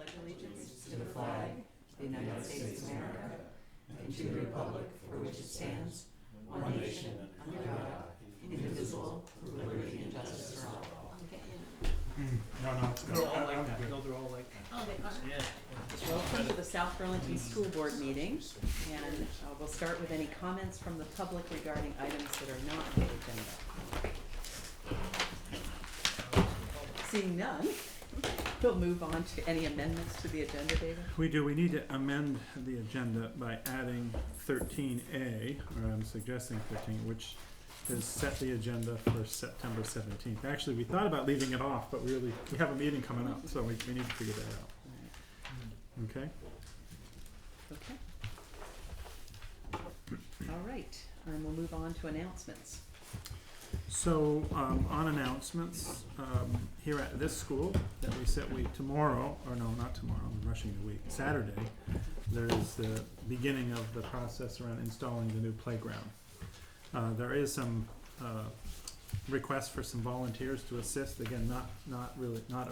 pledge allegiance to the flag of the United States of America and to the republic for which it stands, one nation, under God, indivisible, with liberty and justice for all. No, they're all like that. No, they're all like that. Oh, they are? Yeah. Welcome to the South Burlington School Board meeting, and we'll start with any comments from the public regarding items that are not on the agenda. Seeing none, we'll move on to any amendments to the agenda, David. We do. We need to amend the agenda by adding 13A, or I'm suggesting 13, which is set the agenda for September 17th. Actually, we thought about leaving it off, but we have a meeting coming up, so we need to figure that out. Okay? Okay. All right, and we'll move on to announcements. So, on announcements, here at this school that we set tomorrow, or no, not tomorrow, I'm rushing the week, Saturday, there's the beginning of the process around installing the new playground. There is some requests for some volunteers to assist. Again, not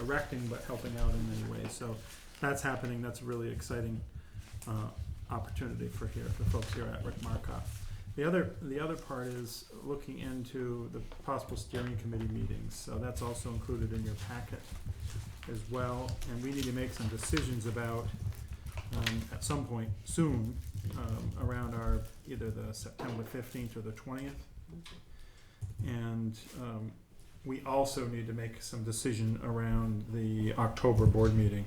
erecting, but helping out in many ways. So that's happening. That's a really exciting opportunity for folks here at Rick Markoff. The other part is looking into the possible steering committee meetings. So that's also included in your packet as well. And we need to make some decisions about at some point soon around our either the September 15th or the 20th. And we also need to make some decision around the October board meeting,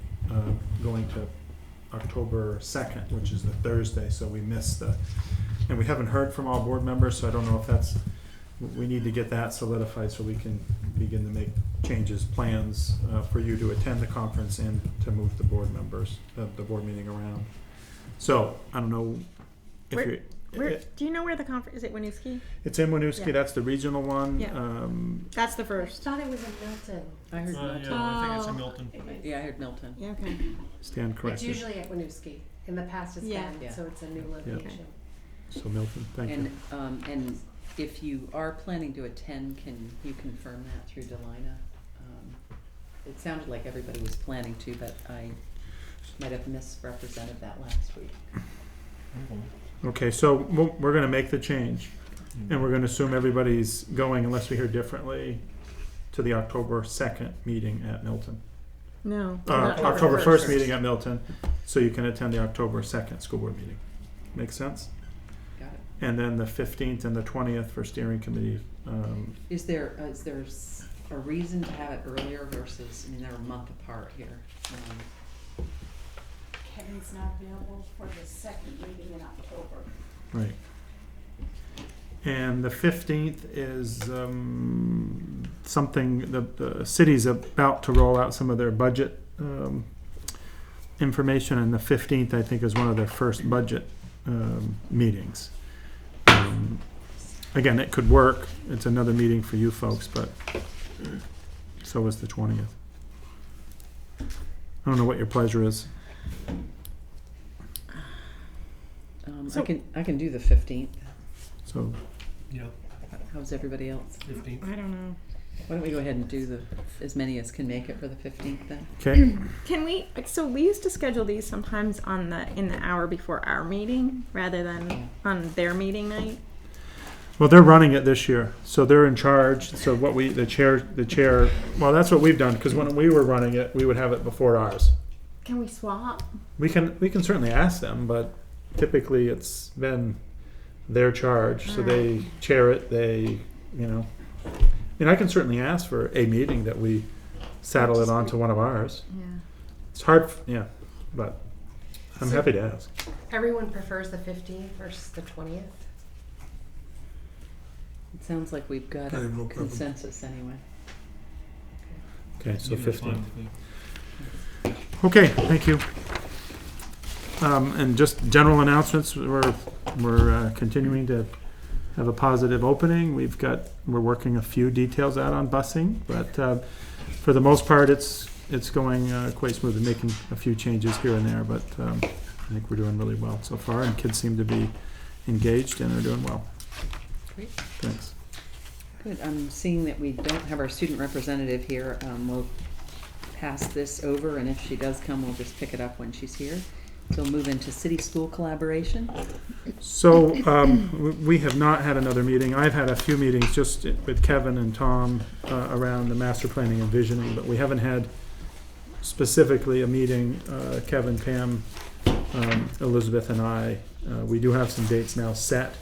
going to October 2nd, which is the Thursday, so we missed and we haven't heard from all board members, so I don't know if we need to get that solidified so we can begin to make plans for you to attend the conference and to move the board members, the board meeting around. So, I don't know if Where do you know where the conference is? It Winooski? it's in Winooski. Yeah. That's the regional one. Yeah. That's the I first. thought it was in Milton. I heard Milton. Yeah, I think it's in Milton. Yeah, I heard Milton. Yeah, okay. Stand It's corrected. usually at Winooski. In the past it's Yeah. been, Yeah. so it's a new location. So Milton, thank you. And if you are planning to attend, can you confirm that through Delina? It sounded like everybody was planning to, but I might have misrepresented that last week. Okay, so we're going to make the change, and we're going to assume everybody's going, unless we hear differently, to the October 2nd meeting at Milton. No. October 1st meeting at Milton, so you can attend the October 2nd school board meeting. Make sense? Got it. And then the 15th and the 20th for steering committee. Is there a reason to have it earlier versus, I mean, they're a month apart here. Kevin's not available for the second meeting in October. Right. And the 15th is something, the city's about to roll out some of their budget information, and the 15th, I think, is one of their first budget meetings. Again, it could work. It's another meeting for you folks, but so is the 20th. I don't know what your pleasure is. I can do the 15th. So Yeah, How's everybody else? 15th. I don't know. Why don't we go ahead and do as many as can make it for the 15th then? okay. Can we? So we used to schedule these sometimes in the hour before our meeting rather than on their meeting night. Well, they're running it this year, so they're in charge. So the chair. Well, that's what we've done, because when we were running it, we would have it before ours. Can we swap? We can certainly ask them, but typically it's been their charge, so they chair it. I can certainly ask for a meeting that we saddle it onto one of ours. Yeah. It's hard, but I'm happy to ask. Everyone prefers the 15th versus the 20th. It sounds like we've got a consensus anyway. Okay, so Even 15. fine. Okay, thank you. And just general announcements. We're continuing to have a positive opening. We're working a few details out on busing, but for the most part, it's going quite smoothly. Making a few changes here and there, but I think we're doing really well so far, and kids seem to be engaged and are doing well. Great. Thanks. Good. I'm seeing that we don't have our student representative here. We'll pass this over, and if she does come, we'll just pick it up when she's here. So we'll move into city-school collaboration. So, we have not had another meeting. I've had a few meetings just with Kevin and Tom around the master planning and visioning, but we haven't had specifically a meeting, Kevin, Pam, Elizabeth and I. We do have some dates now set.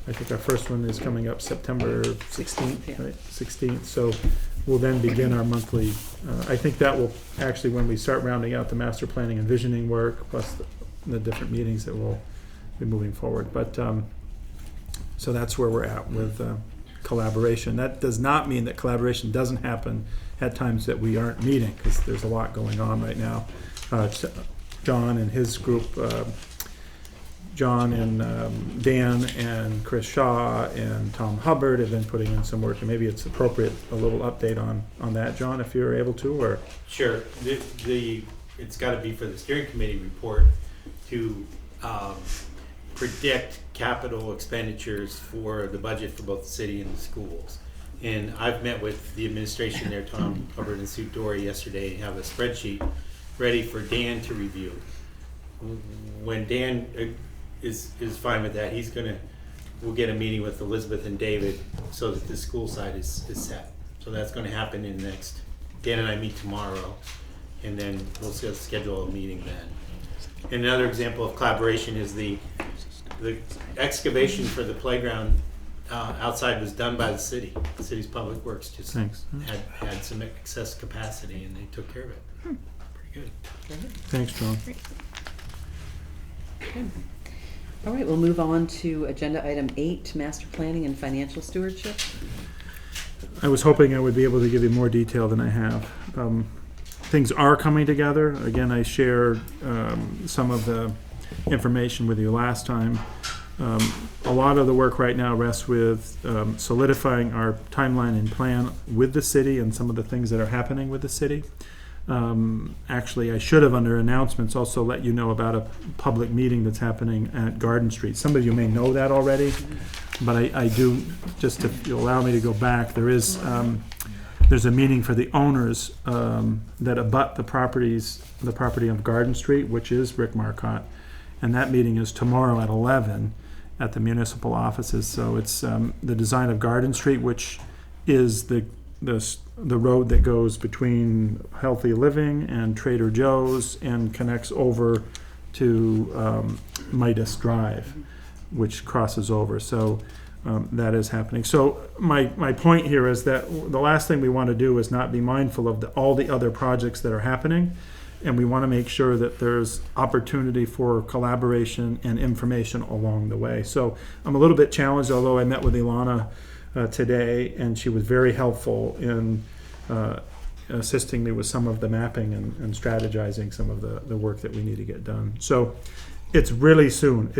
I think our first one is coming up September 16th, Yeah. right? 16th, so we'll then begin our monthly, I think that will actually, when we start rounding out the master planning and visioning work, plus the different meetings that we'll be moving forward. But, so that's where we're at with collaboration. That does not mean that collaboration doesn't happen at times that we aren't meeting, because there's a lot going on right now. John and his group, John and Dan and Chris Shaw and Tom Hubbard have been putting in some work, and maybe it's appropriate, a little update on that, John, if you're able to, or? Sure. It's gotta be for the steering committee report to predict capital expenditures for the budget for both the city and the schools. And I've met with the administration there, Tom Hubbard and Sue Dory, yesterday, and have a spreadsheet ready for Dan to review. When Dan is fine with that, we'll get a meeting with Elizabeth and David so that the school side is set. So that's gonna happen in Dan and I meet tomorrow, and then we'll schedule a meeting then. And another example of collaboration is the excavation for the playground outside was done by the city. The city's public works just Thanks. had some excess capacity, and they took care of it. Pretty good. Thanks, John. All right, we'll move on to agenda item 8, master planning and financial stewardship. I was hoping I would be able to give you more detail than I have. Things are coming together. Again, I shared some of the information with you last time. A lot of the work right now rests with solidifying our timeline and plan with the city and some of the things that are happening with the city. Actually, I should have, under announcements, also let you know about a public meeting that's happening at Garden Street. Some of you may know that already, but I do, just if you'll allow me to go back, there's a meeting for the owners that abut the property of Garden Street, which is Rick Marcotte, and that meeting is tomorrow at 11 at the municipal offices. So it's the design of Garden Street, which is the road that goes between Healthy Living and Trader Joe's and connects over to Midas Drive, which crosses over. So that is happening. So my point here is that the last thing we want to do is not be mindful of all the other projects that are happening, and we want to make sure that there's opportunity for collaboration and information along the way. So I'm a little bit challenged, although I met with Ilana today, and she was very helpful in assisting me with some of the mapping and strategizing some of the work that we need to get done. So it's really soon.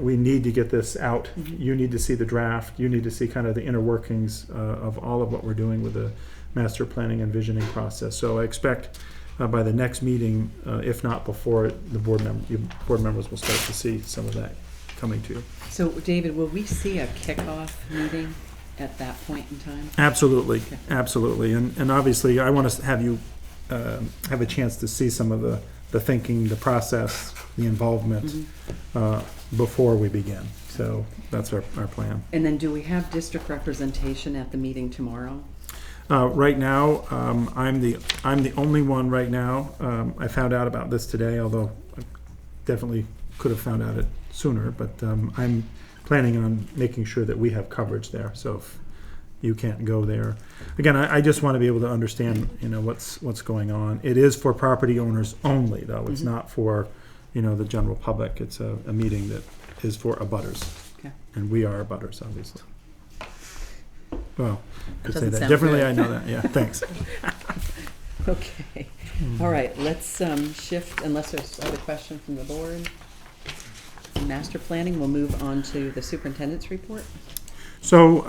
We need to get this out. You need to see the draft. You need to see kind of the inner workings of all of what we're doing with the master planning and visioning process. So I expect by the next meeting, if not before, the board members will start to see some of that coming to you. So David, will we see a kickoff meeting at that point in time? Absolutely, Okay. absolutely. And obviously, I want to have you have a chance to see some of the thinking, the process, the involvement before we begin. So that's our plan. And then do we have district representation at the meeting tomorrow? Right now, I'm the only one right now. I found out about this today, although I definitely could have found out it sooner. But I'm planning on making sure that we have coverage there. So if you can't go there, again, I just want to be able to understand, what's going on. It is for property owners only, though. It's not for, the general public. It's a meeting that is for abutters, Okay. and we are abutters, obviously. Well, could say Doesn't that sound differently. good. I know that. Yeah, thanks. Okay, all right, let's shift, unless there's other questions from the board. Master planning, we'll move on to the superintendent's report. So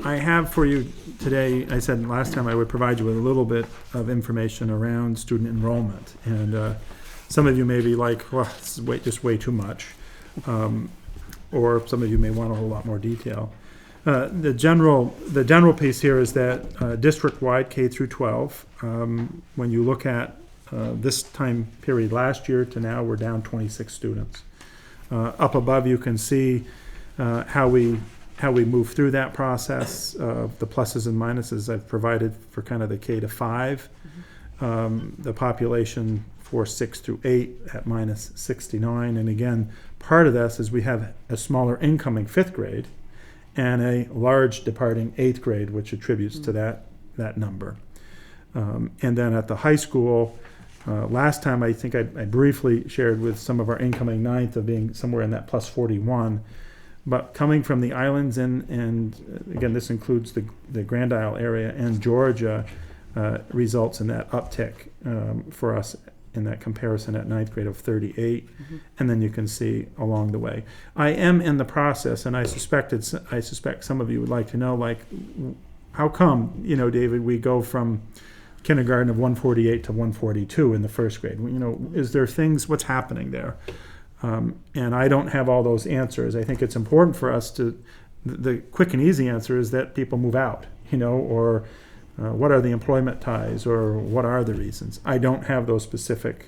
I have for you today, I said last time I would provide you with a little bit of information around student enrollment. And some of you may be like, well, this is just way too much. Or some of you may want a whole lot more detail. The general piece here is that district-wide K through 12, when you look at this time period last year to now, we're down 26 students. Up above, you can see how we move through that process, the pluses and minuses I've provided for kind of the K to 5. The population for 6 through 8 at minus 69. And again, part of this is we have a smaller incoming 5th grade and a large departing 8th grade, which attributes to that number. And then at the high school, last time I think I briefly shared with some of our incoming 9th of being somewhere in that plus 41. But coming from the islands and again, this includes the Grand Isle area and Georgia, results in that uptick for us in that comparison at 9th grade of 38. And then you can see along the way. I am in the process, and I suspect some of you would like to know, like, how come, David, we go from kindergarten of 148 to 142 in the 1st grade? Is there things, what's happening there? And I don't have all those answers. I think it's important for us the quick and easy answer is that people move out, or what are the employment ties, or what are the reasons? I don't have those specific,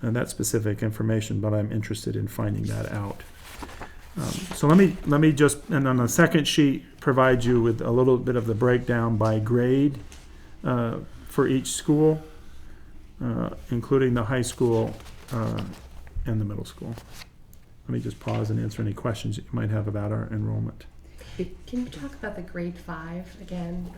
that specific information, but I'm interested in finding that out. So let me just, and on the second sheet, provide you with a little bit of the breakdown by grade for each school, including the high school and the middle school. Let me just pause and answer any questions that you might have about our enrollment. Can you talk about the grade 5 again?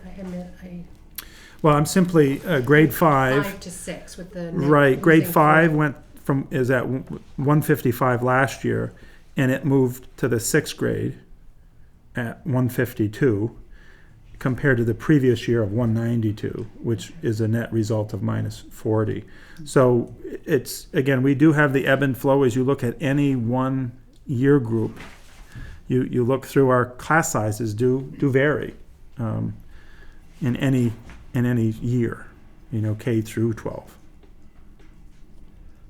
Well, I'm simply grade 5. 5 to 6 with the Right, grade losing 5 four. is at 155 last year, and it moved to the 6th grade at 152 compared to the previous year of 192, which is a net result of minus 40. So it's, again, we do have the ebb and flow as you look at any one year group. You look through our class sizes do vary in any year, K through 12.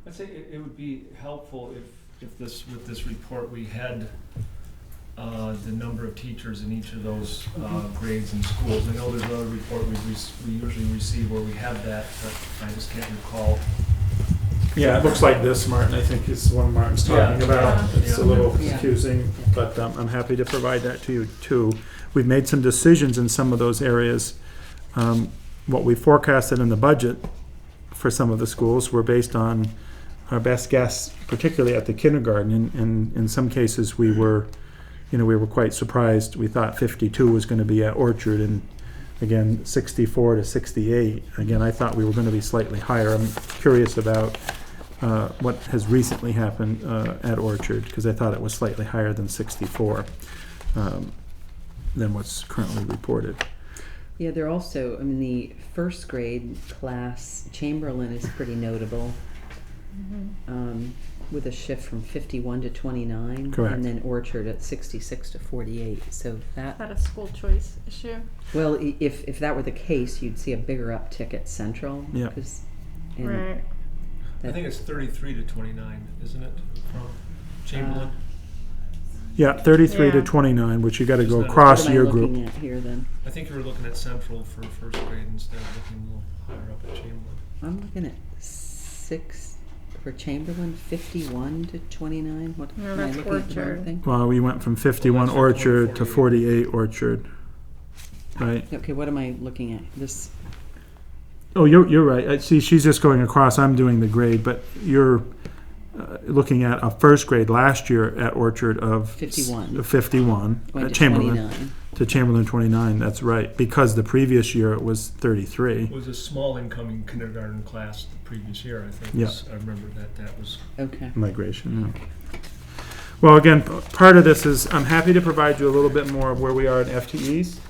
I'd say it would be helpful if with this report we had the number of teachers in each of those grades and schools. I know there's another report we usually receive where we have that, but I just can't recall. Yeah, it looks like this, Martin. I think is what Martin's talking about. It's a little confusing, but I'm happy to provide that to you too. We've made some decisions in some of those areas. What we forecasted in the budget for some of the schools were based on our best guess, particularly at the kindergarten. And in some cases, we were quite surprised. We thought 52 was going to be at Orchard, and again, 64 to 68. Again, I thought we were going to be slightly higher. I'm curious about what has recently happened at Orchard, because I thought it was slightly higher than 64 than what's currently reported. Yeah, they're also, the 1st grade class, Chamberlain is pretty notable. With a shift from 51 to 29. Correct. And then Orchard at 66 to 48. So Is that, that a school choice issue? well, if that were the case, you'd see a bigger uptick at Central. Yeah. Right. I think it's 33 to 29, isn't it, from Chamberlain? Yeah, 33 to Yeah. 29, which you got to go What am I across What am I year looking group. at here then? I think you were looking at Central for 1st grade instead of looking a little higher up at Chamberlain. I'm looking at 6 for Chamberlain, 51 to 29. What, No, am I that's looking at the wrong Orchard. thing? Well, we went from 51 that's Orchard to 48. 48 Orchard. Right. Okay, what am I looking at? This, Oh, you're right. I see, she's just going across. I'm doing the grade, but you're looking at a 1st grade last year at Orchard of 51. 51 going at to Chamberlain 29. to Chamberlain 29. That's right, because the previous year it was 33. It was a small incoming kindergarten class the previous year, I think. Yeah. I remember that was. Okay. Migration. Yeah. Well, again, part of this is I'm happy to provide you a little bit more of where we are in FTEs,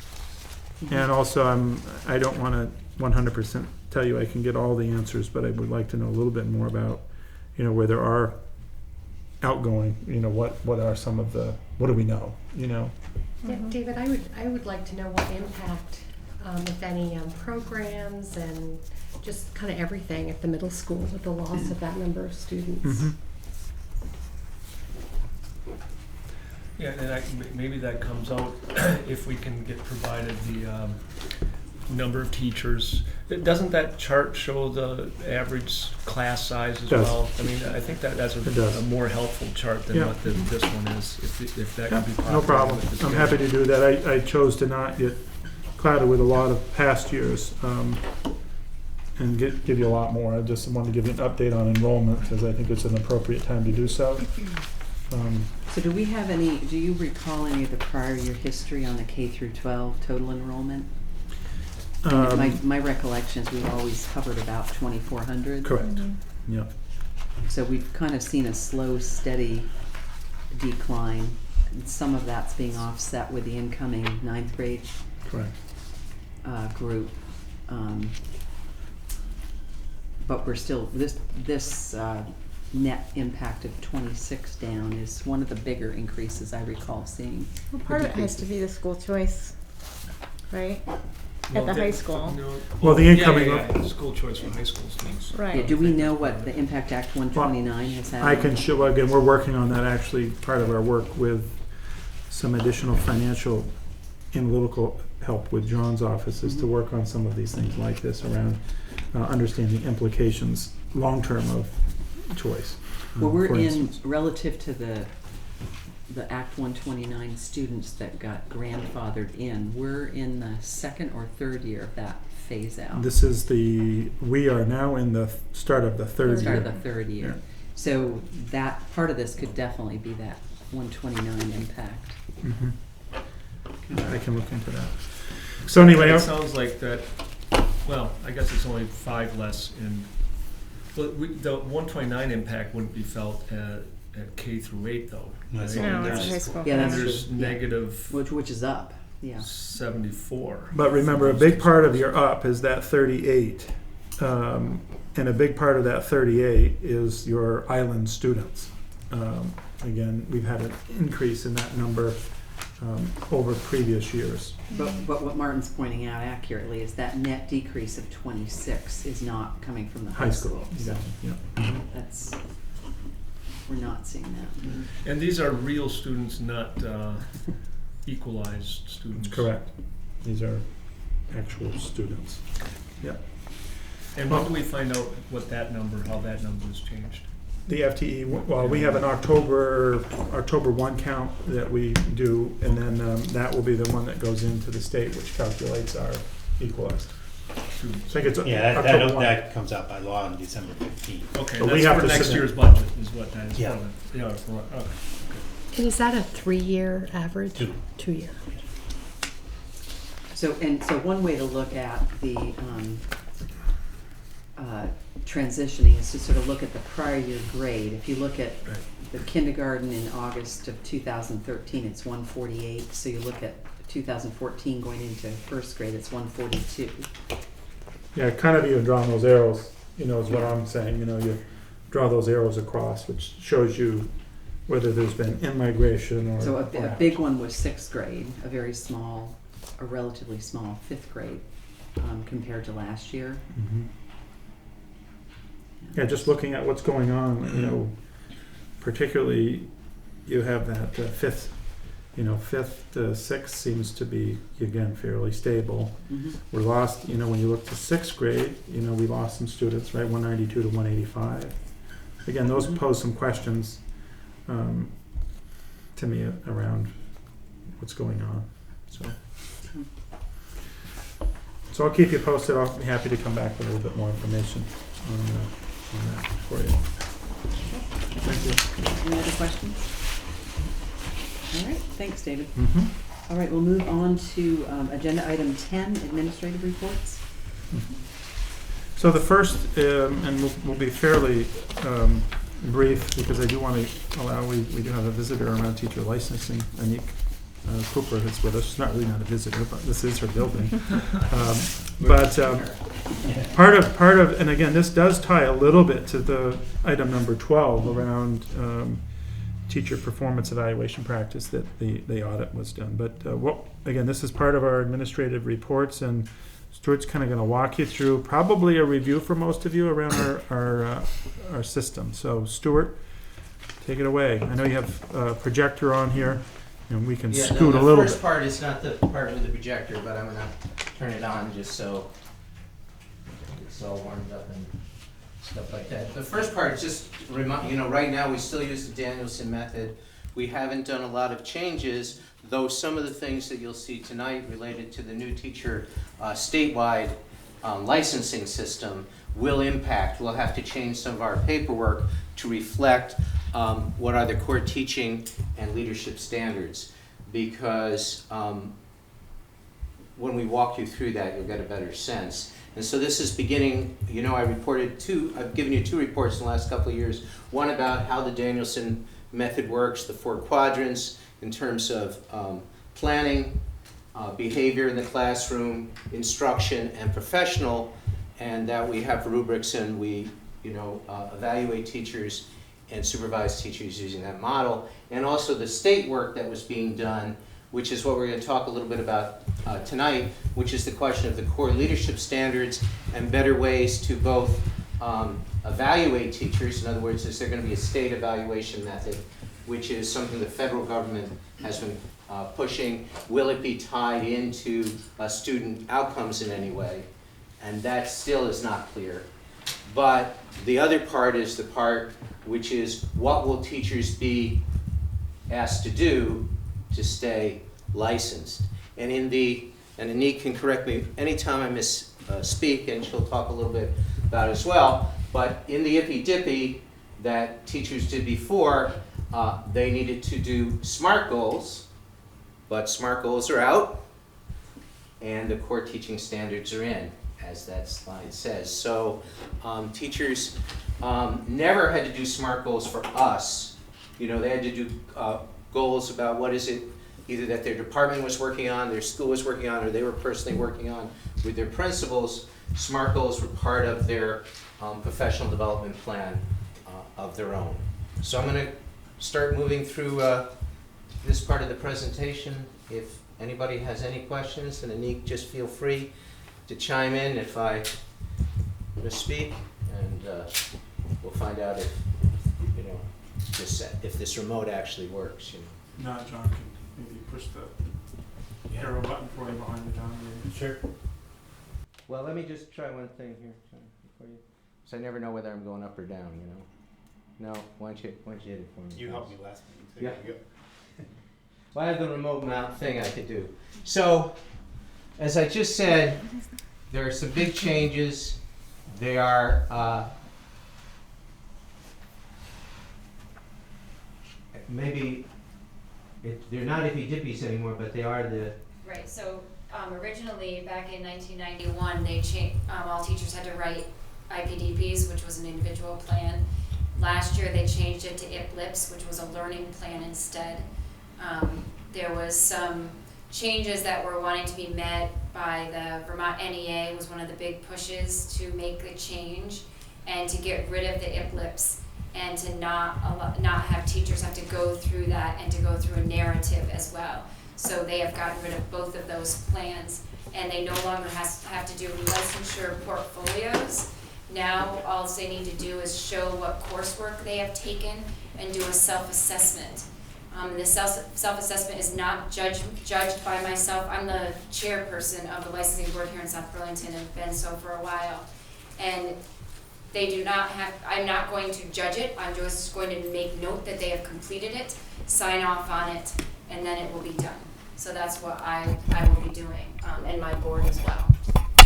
and also I don't want to 100% tell you I can get all the answers, but I would like to know a little bit more about, where there are outgoing, what are some of the, what do we know, Yeah, David, I would like to know what impact, if any, programs and just kind of everything at the middle school with the loss of that number of students. Mm-hmm. Yeah, and maybe that comes out if we can get provided the number of teachers. Doesn't that chart show the average class size as Does. well? I mean, I think that's It does. a more helpful chart than Yeah. what this one is, if that Yeah, could be possible. no problem. with the I'm happy to schedule. do that. I chose to not get clouded with a lot of past years, and give you a lot more. I just wanted to give you an update on enrollment, because I think it's an appropriate time to do so. So do you recall any of the prior year history on the K through 12 total enrollment? My recollection is we've always hovered about 2,400. Correct, yeah, So we've kind of seen a slow, steady decline. And some of that's being offset with the incoming ninth grade correct. group. But we're still, this net impact of 26 down is one of the bigger increases I recall seeing. Well, part of it has to be the school choice, right? Well, At the high school. no- Well, the yeah, incoming- school choice for high school students. Right. Yeah, do we know what the Impact Act 129 has had? I can show, again, we're working on that, actually, part of our work with some additional financial analytical help with John's office is to work on some of these things like this around understanding implications long-term of choice. Well, we're for in, instance. relative to the Act 129 students that got grandfathered in, we're in the second or third year of that phase out. This is we are now in the start of the third Start year. of the third year. Yeah. So that, part of this could definitely be that 129 impact. Mhm. I can look into that. So anyway, It sounds like that, well, I guess it's only 5 less in, but the 129 impact wouldn't be felt at K through 8 though. That's right? No, And it's there's- high school. Yeah, And that's there's true. Yeah. negative Which is up, yeah. 74. but remember, a big part of your up is that 38. And a big part of that 38 is your island students. Again, we've had an increase in that number over previous years. But what Martin's pointing out accurately is that net decrease of 26 is not coming from the high school. So Yeah. that's, we're not seeing that. And these are real students, not equalized students. Correct. These are actual students. And when do we find out what that number, how that number has changed? The FTE, well, we have an October 1 count that we do, and then that will be the one that goes into the state, which calculates our equalized. Students. I think it's Yeah, October 1. that comes out by law on December 15th. Okay, But and we that's have for to next submit- year's budget is what that is. Yeah. For. Yeah, for, okay. And is that a 3-year average? 2. 2-year. So one way to look at the transitioning is to sort of look at the prior year grade. If you look at Right. the kindergarten in August of 2013, it's 148. So you look at 2014 going into first grade, it's 142. Yeah, kind of even drawing those arrows, is what I'm saying, you draw those arrows across, which shows you whether there's been in-migration or. So or a out. big one was sixth grade, a relatively small fifth grade compared to last year. Mhm. Yeah, just looking at what's going on, particularly you have that fifth to sixth seems to be, again, fairly stable. Mhm. We're lost, when you look to sixth grade, we lost some students, right, 192 to 185. Again, those Mhm. pose some questions to me around what's going on, so. So I'll keep you posted. I'll be happy to come back with a little bit more information on that for you. Thank you. Any other questions? All right, thanks, David. Mhm. All right, we'll move on to agenda item 10, administrative reports. So the first, and we'll be fairly brief, because I do want to allow, we do have a visitor around teacher licensing, Anik Cooper, that's with us. She's not really not a visitor, but this is her building. But part of, and again, this does tie a little bit to the item number 12 around teacher performance evaluation practice that the audit was done. But again, this is part of our administrative reports, and Stuart's kind of going to walk you through probably a review for most of you around our system. So Stuart, take it away. I know you have a projector on here. and we can Yeah, no, scoot a the little first bit. part is not the part with the projector, but I'm gonna turn it on just so it's all warmed up and stuff like that. The first part is just right now we still use the Danielson method. We haven't done a lot of changes, though some of the things that you'll see tonight related to the new teacher statewide licensing system will impact. We'll have to change some of our paperwork to reflect what are the core teaching and leadership standards, because when we walk you through that, you'll get a better sense. And so this is beginning, I've given you 2 reports in the last couple of years. One about how the Danielson method works, the 4 quadrants in terms of planning, behavior in the classroom, instruction, and professional, and that we have rubrics and we evaluate teachers and supervise teachers using that model. And also the state work that was being done, which is what we're going to talk a little bit about tonight, which is the question of the core leadership standards and better ways to both evaluate teachers. In other words, is there going to be a state evaluation method, which is something the federal government has been pushing? Will it be tied into student outcomes in any way? And that still is not clear. But the other part is the part which is, what will teachers be asked to do to stay licensed? And and Anik can correct me anytime I misspeak, and she'll talk a little bit about it as well, but in the IPI-DIPI that teachers did before, they needed to do SMART goals, but SMART goals are out, and the core teaching standards are in, as that slide says. So teachers never had to do SMART goals for us. They had to do goals about what is it either that their department was working on, their school was working on, or they were personally working on with their principals. SMART goals were part of their professional development plan of their own. So I'm going to start moving through this part of the presentation. If anybody has any questions, and Anik, just feel free to chime in if I misspeak, and we'll find out if if this remote actually works. John can maybe push the arrow button for you behind you, John. Sure. Well, let me just try one thing here, John, before you, because I never know whether I'm going up or down. No, why don't you hit it for me? You helped me last meeting. Yeah. Well, I have the remote mount thing I could do. So, as I just said, there are some big changes. They are they're not IPI-DIPIs anymore, but they are the. Right, so originally, back in 1991, all teachers had to write IPDPs, which was an individual plan. Last year, they changed it to IPLIPs, which was a learning plan instead. There was some changes that were wanting to be met by the Vermont NEA, was one of the big pushes to make the change and to get rid of the IPLIPs and to not have teachers have to go through that and to go through a narrative as well. So they have gotten rid of both of those plans, and they no longer have to do licensure portfolios. Now all they need to do is show what coursework they have taken and do a self-assessment. The self-assessment is not judged by myself. I'm the chairperson of the licensing board here in South Burlington and have been so for a while. And they do not have, I'm not going to judge it. I'm just going to make note that they have completed it, sign off on it, and then it will be done. So that's what I will be doing, and my board as well.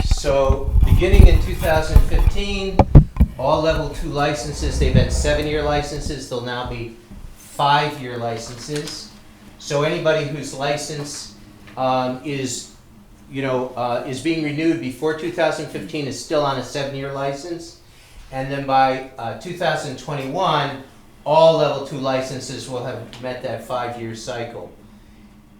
So beginning in 2015, all level 2 licenses, they've been 7-year licenses, they'll now be 5-year licenses. So anybody whose license is being renewed before 2015 is still on a 7-year license. And then by 2021, all level 2 licenses will have met that 5-year cycle.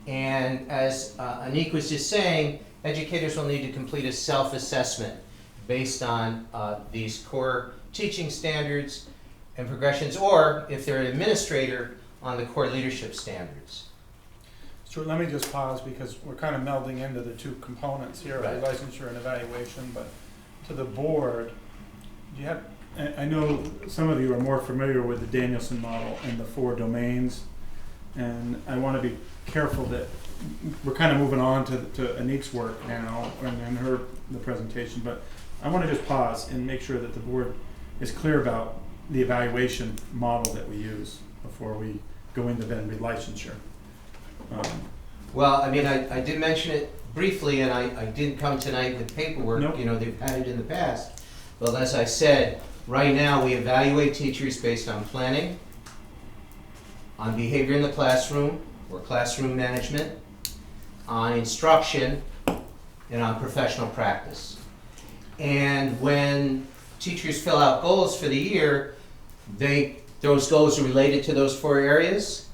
And as Anik was just saying, educators will need to complete a self-assessment based on these core teaching standards and progressions, or if they're an administrator, on the core leadership standards. Stuart, let me just pause because we're kind of melding into the 2 components here, Right. licensure and evaluation, but to the board, do you have, I know some of you are more familiar with the Danielson model and the 4 domains, and I wanna be careful that we're kind of moving on to Anik's work now and the presentation, but I wanna just pause and make sure that the board is clear about the evaluation model that we use before we go into then relicensure. Well, I mean, I did mention it briefly, and I didn't come tonight with paperwork. Nope. You know, they've had it in the past. But as I said, right now, we evaluate teachers based on planning, on behavior in the classroom, or classroom management, on instruction, and on professional practice. And when teachers fill out goals for the year, those goals are related to those 4 areas.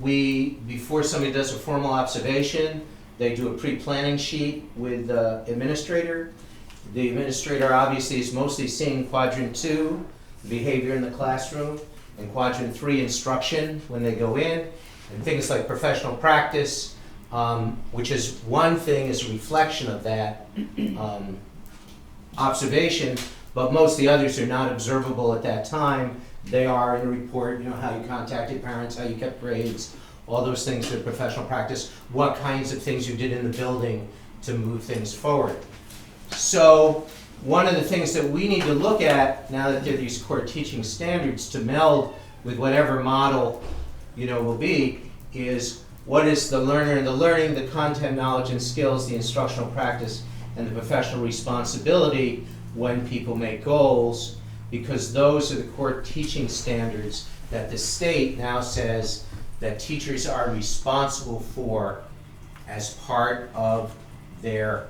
Before somebody does a formal observation, they do a pre-planning sheet with the administrator. The administrator obviously is mostly seeing quadrant 2, behavior in the classroom, and quadrant 3, instruction when they go in, and things like professional practice, which is one thing, is a reflection of that observation, but most of the others are not observable at that time. They are in a report, you know, how you contacted parents, how you kept grades, all those things are professional practice, what kinds of things you did in the building to move things forward. So one of the things that we need to look at now that there are these core teaching standards to meld with whatever model, you know, will be, is what is the learner and the learning, the content, knowledge, and skills, the instructional practice, and the professional responsibility when people make goals, because those are the core teaching standards that the state now says that teachers are responsible for as part of their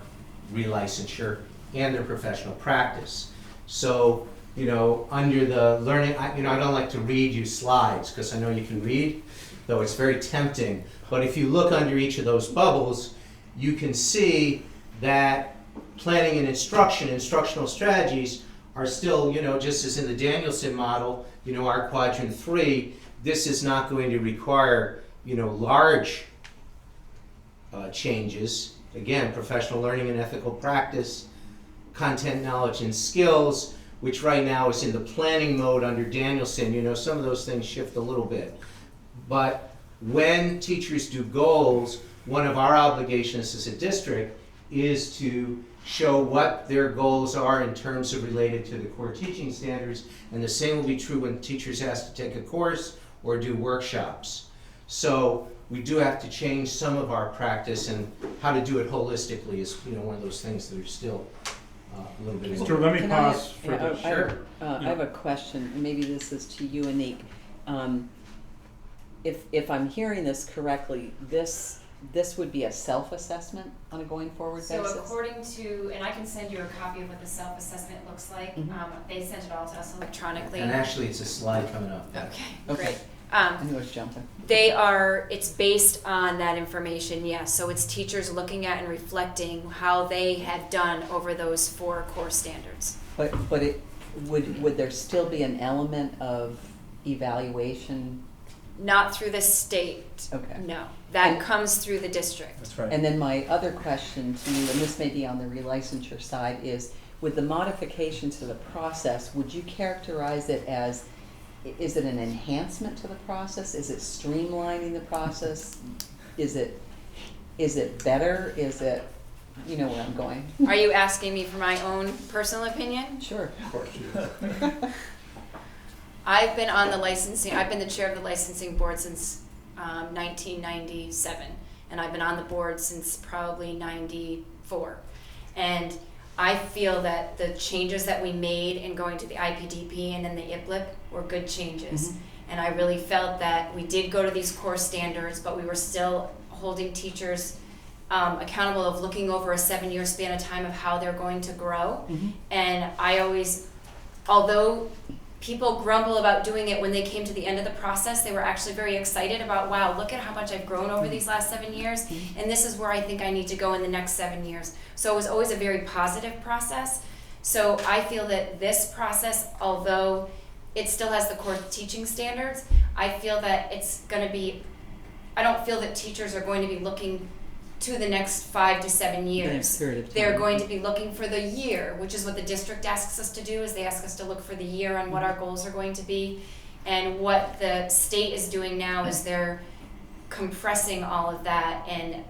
relicensure and their professional practice. So, you know, under the learning, I don't like to read you slides because I know you can read, though it's very tempting. But if you look under each of those bubbles, you can see that planning and instruction, instructional strategies are still, you know, just as in the Danielson model, you know, our quadrant 3, this is not going to require, you know, large changes. Again, professional learning and ethical practice, content, knowledge, and skills, which right now is in the planning mode under Danielson. You know, some of those things shift a little bit. But when teachers do goals, one of our obligations as a district is to show what their goals are in terms of related to the core teaching standards, and the same will be true when teachers ask to take a course or do workshops. So we do have to change some of our practice, and how to do it holistically is, you know, one of those things that are still a little bit. Stuart, let me Can I pause for yeah, the. Sure. I have a question, maybe this is to you, Anik. If I'm hearing this correctly, this would be a self-assessment on a going forward So basis? according to, and I can send you a copy of what the self-assessment looks like. Mhm. They sent it all to us electronically. And actually, it's a slide coming up. Okay, Okay. great. I knew I was jumping. It's based on that information, yes. So it's teachers looking at and reflecting how they had done over those 4 core standards. But it, would there still be an element of evaluation? Not through the state, Okay. no. That And- comes through the district. That's right. And then my other question to you, and this may be on the relicensure side, is with the modification to the process, would you characterize it as, is it an enhancement to the process? Is it streamlining the process? Is it better? Is it, you know where I'm going? Are you asking me for my own personal opinion? Sure. Of course she is. I've been the chair of the licensing board since 1997, and I've been on the board since probably 94. And I feel that the changes that we made in going to the IPDP and then the IPLIP were good changes. Mhm. And I really felt that we did go to these core standards, but we were still holding teachers accountable of looking over a 7-year span of time of how they're going to grow. Mhm. And I always, although people grumble about doing it when they came to the end of the process, they were actually very excited about, wow, look at how much I've grown over these last 7 years, and this is where I think I need to go in the next 7 years. So it was always a very positive process. So I feel that this process, although it still has the core teaching standards, I feel that it's going to be, I don't feel that teachers are going to be looking to the next 5 to 7 The years. next period of time. They're going to be looking for the year, which is what the district asks us to do, is they ask us to look for the year on what our goals are going to be. And what the state is doing now is they're compressing all of that and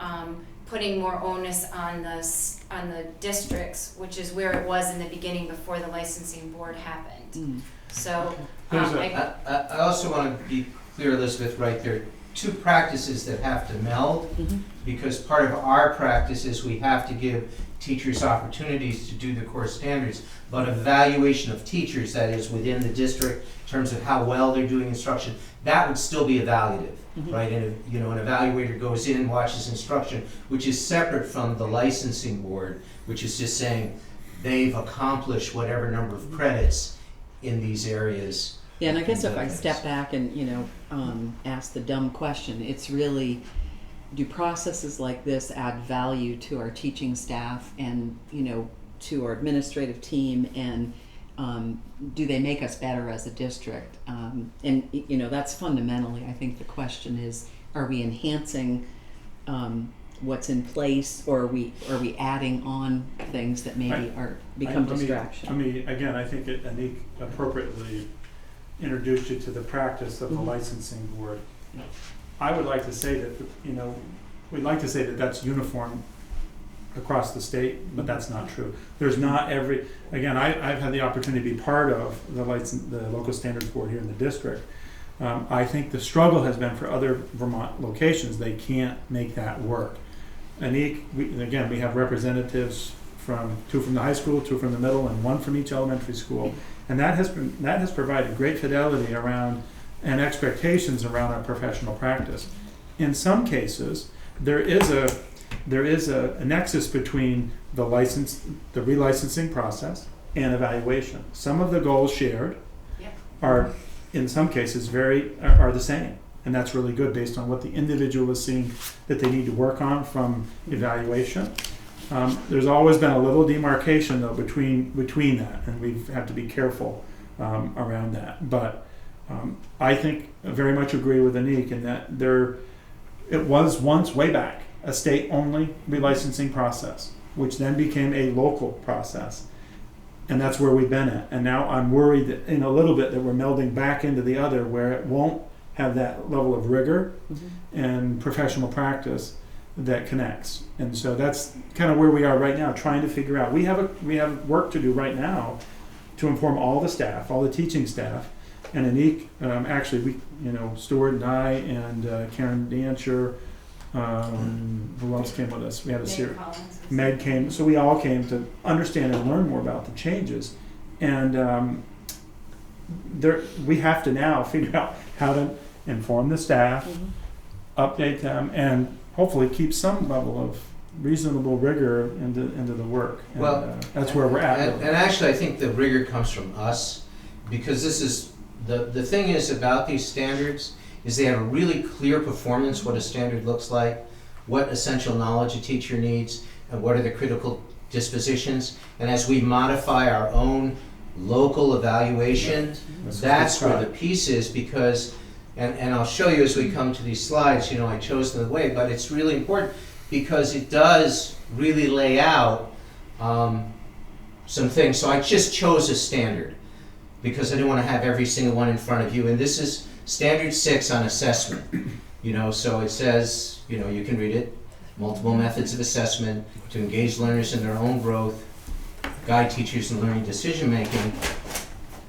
putting more onus on the districts, which is where it was in the beginning before the licensing board happened. So I also want to be clear, Elizabeth, right, there are two practices that have to meld, because part of our practice is we have to give teachers opportunities to do the core standards, but evaluation of teachers, that is within the district, in terms of how well they're doing instruction, that would still be evaluative, right? And you know, an evaluator goes in, watches instruction, which is separate from the licensing board, which is just saying they've accomplished whatever number of credits in these areas. Yeah, and I guess if I step back and, ask the dumb question, it's really, do processes like this add value to our teaching staff and, to our administrative team, and do they make us better as a district? And that's fundamentally, I think the question is, are we enhancing what's in place, or are we adding on things that maybe become distractions? Again, I think Anik appropriately introduced you to the practice of the licensing board. I would like to say that, we'd like to say that that's uniform across the state, but that's not true. There's not again, I've had the opportunity to be part of the local standards board here in the district. I think the struggle has been for other Vermont locations, they can't make that work. Anik, we have representatives two from the high school, 2 from the middle, and 1 from each elementary school. And that has provided great fidelity around and expectations around our professional practice. In some cases, there is a nexus between the relicensing process and evaluation. Some of the goals shared are, in some cases, are the same, and that's really good based on what the individual is seeing that they need to work on from evaluation. There's always been a little demarcation though between that, and we have to be careful around that. But I think I very much agree with Anik in that it was once, way back, a state-only relicensing process, which then became a local process, and that's where we've been at. And now I'm worried that in a little bit that we're melding back into the other, where it won't have that level of rigor and professional practice that connects. And so that's kind of where we are right now, trying to figure out. We have work to do right now to inform all the staff, all the teaching staff, and Anik. Actually, Stuart and I and Karen Dancher. Who else came with us? We had a series. Meg came. So we all came to understand and learn more about the changes, and we have to now figure out how to inform the staff, update them, and hopefully keep some level of reasonable rigor into the work. And, that's where we're at. And actually, I think the rigor comes from us, because this is the thing is about these standards is they have a really clear performance, what a standard looks like, what essential knowledge a teacher needs, and what are the critical dispositions. And as we modify our own local evaluation, that's where the piece is, because, and I'll show you as we come to these slides, I chose them the way, but it's really important because it does really lay out some things. So I just chose a standard because I didn't want to have every single one in front of you. And this is Standard 6 on assessment. So it says, you can read it, multiple methods of assessment to engage learners in their own growth, guide teachers in learning decision making.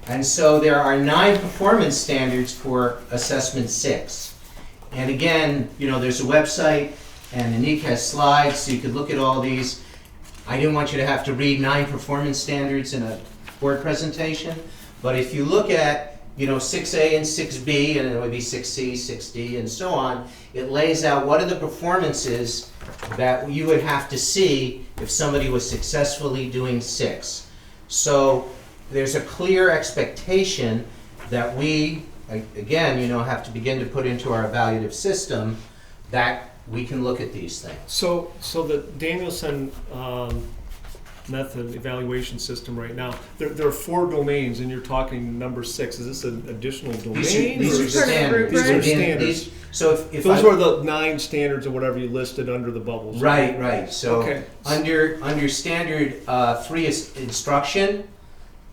And so there are 9 performance standards for assessment 6. And again, there's a website, and Anik has slides, so you could look at all these. I didn't want you to have to read 9 performance standards in a board presentation, but if you look at 6A and 6B, and it would be 6C, 6D, and so on, it lays out what are the performances that you would have to see if somebody was successfully doing 6. So there's a clear expectation that we, again, have to begin to put into our evaluative system that we can look at these things. So the Danielson method evaluation system right now, there are 4 domains, and you're talking number 6. Is this an additional domain? These are standards. These are standards. So if those are the 9 standards or whatever you listed under the bubbles. Right. So okay. under standard 3 is instruction.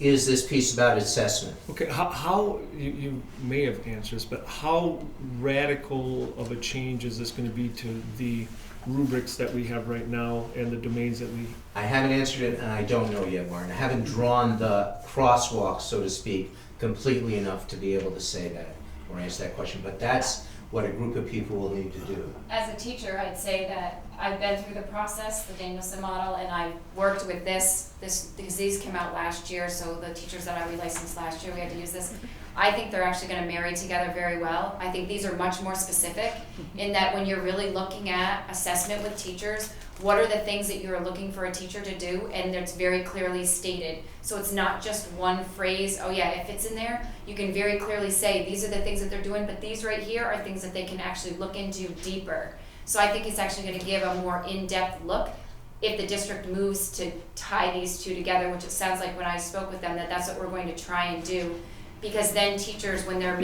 is this piece about assessment. Okay, how you may have answered this, but how radical of a change is this going to be to the rubrics that we have right now and the domains that we? I haven't answered it, and I don't know yet, Martin. I haven't drawn the crosswalk, so to speak, completely enough to be able to say that or answer that question. But that's what a group of people will need to do. As a teacher, I'd say that I've been through the process, the Danielson model, and I worked with this because these came out last year, so the teachers that I relicensed last year, we had to use this. I think they're actually gonna marry together very well. I think these are much more specific in that when you're really looking at assessment with teachers, what are the things that you're looking for a teacher to do, and it's very clearly stated. So it's not just one phrase, oh yeah, if it's in there, you can very clearly say, these are the things that they're doing, but these right here are things that they can actually look into deeper. So I think it's actually gonna give a more in-depth look if the district moves to tie these two together, which it sounds like when I spoke with them, that that's what we're going to try and do. Because then teachers, when they're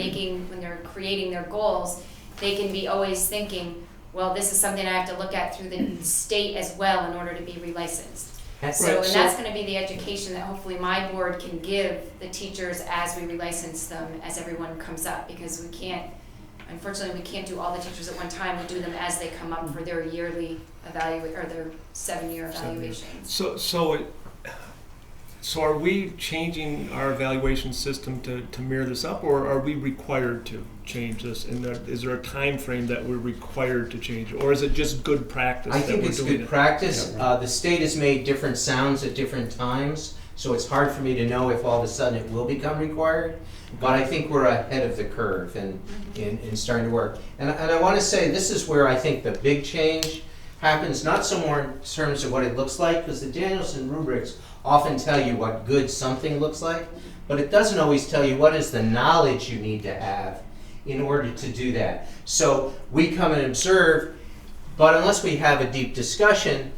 creating their goals, they can be always thinking, well, this is something I have to look at through the state as well in order to be relicensed. So, and that's gonna be the education that hopefully my board can give the teachers as we relicense them, as everyone comes up, because unfortunately, we can't do all the teachers at one time. We do them as they come up for their yearly or their 7-year evaluations. So are we changing our evaluation system to mirror this up, or are we required to change this? And is there a time frame that we're required to change, or is it just good practice? I think it's good practice. Yeah. The state has made different sounds at different times, so it's hard for me to know if all of a sudden it will become required. But I think we're ahead of the curve in starting to work. And I want to say this is where I think the big change happens, not so more in terms of what it looks like, because the Danielson rubrics often tell you what good something looks like, but it doesn't always tell you what is the knowledge you need to have in order to do that. So we come and observe, but unless we have a deep discussion,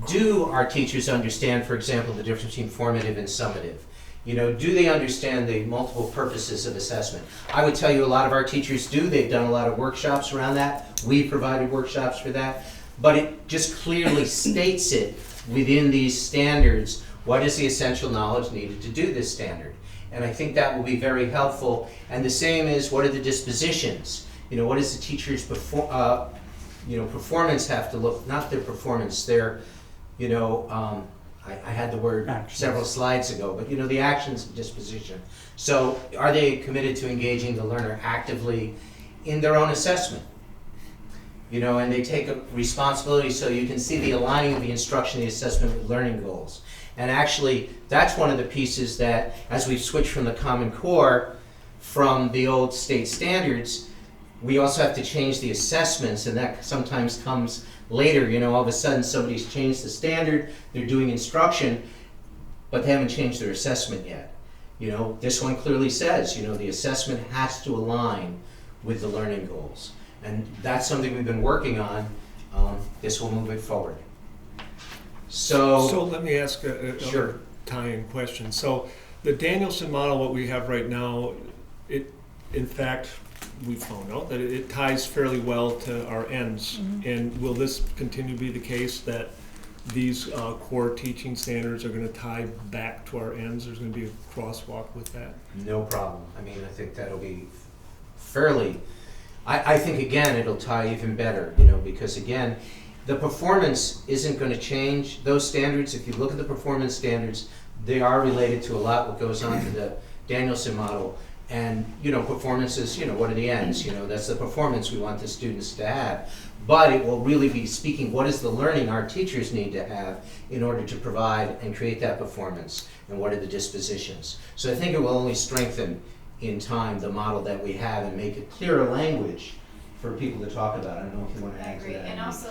do our teachers understand, for example, the difference between formative and summative? You know, do they understand the multiple purposes of assessment? I would tell you a lot of our teachers do. They've done a lot of workshops around that. We provided workshops for that. But it just clearly states it within these standards. What is the essential knowledge needed to do this standard? And I think that will be very helpful. And the same is, what are the dispositions? You know, what does the teacher's performance have to look, not their performance, their, I had the word Actions. Several slides ago, but the actions and disposition. So are they committed to engaging the learner actively in their own assessment? And they take a responsibility, so you can see the aligning of the instruction, the assessment with learning goals. And actually, that's one of the pieces that, as we've switched from the Common Core, from the old state standards, we also have to change the assessments, and that sometimes comes later. All of a sudden somebody's changed the standard, they're doing instruction, but they haven't changed their assessment yet. This one clearly says, the assessment has to align with the learning goals. And that's something we've been working on. This will move it forward. So let me ask a Sure. tie-in question. So the Danielson model, what we have right now, in fact, we found out that it ties fairly well to our ends. Mm-hmm. And will this continue to be the case, that these core teaching standards are going to tie back to our ends? There's going to be a crosswalk with that? No problem. I think that'll be fairly, I think again, it'll tie even better, because again, the performance isn't going to change. Those standards, if you look at the performance standards, they are related to a lot what goes on to the Danielson model. And, performance is, what are the ends? That's the performance we want the students to have. But it will really be speaking, what is the learning our teachers need to have in order to provide and create that performance? And what are the dispositions? So I think it will only strengthen in time the model that we have and make it clearer language for people to talk about. I don't know if you want to I add to agree, that. and also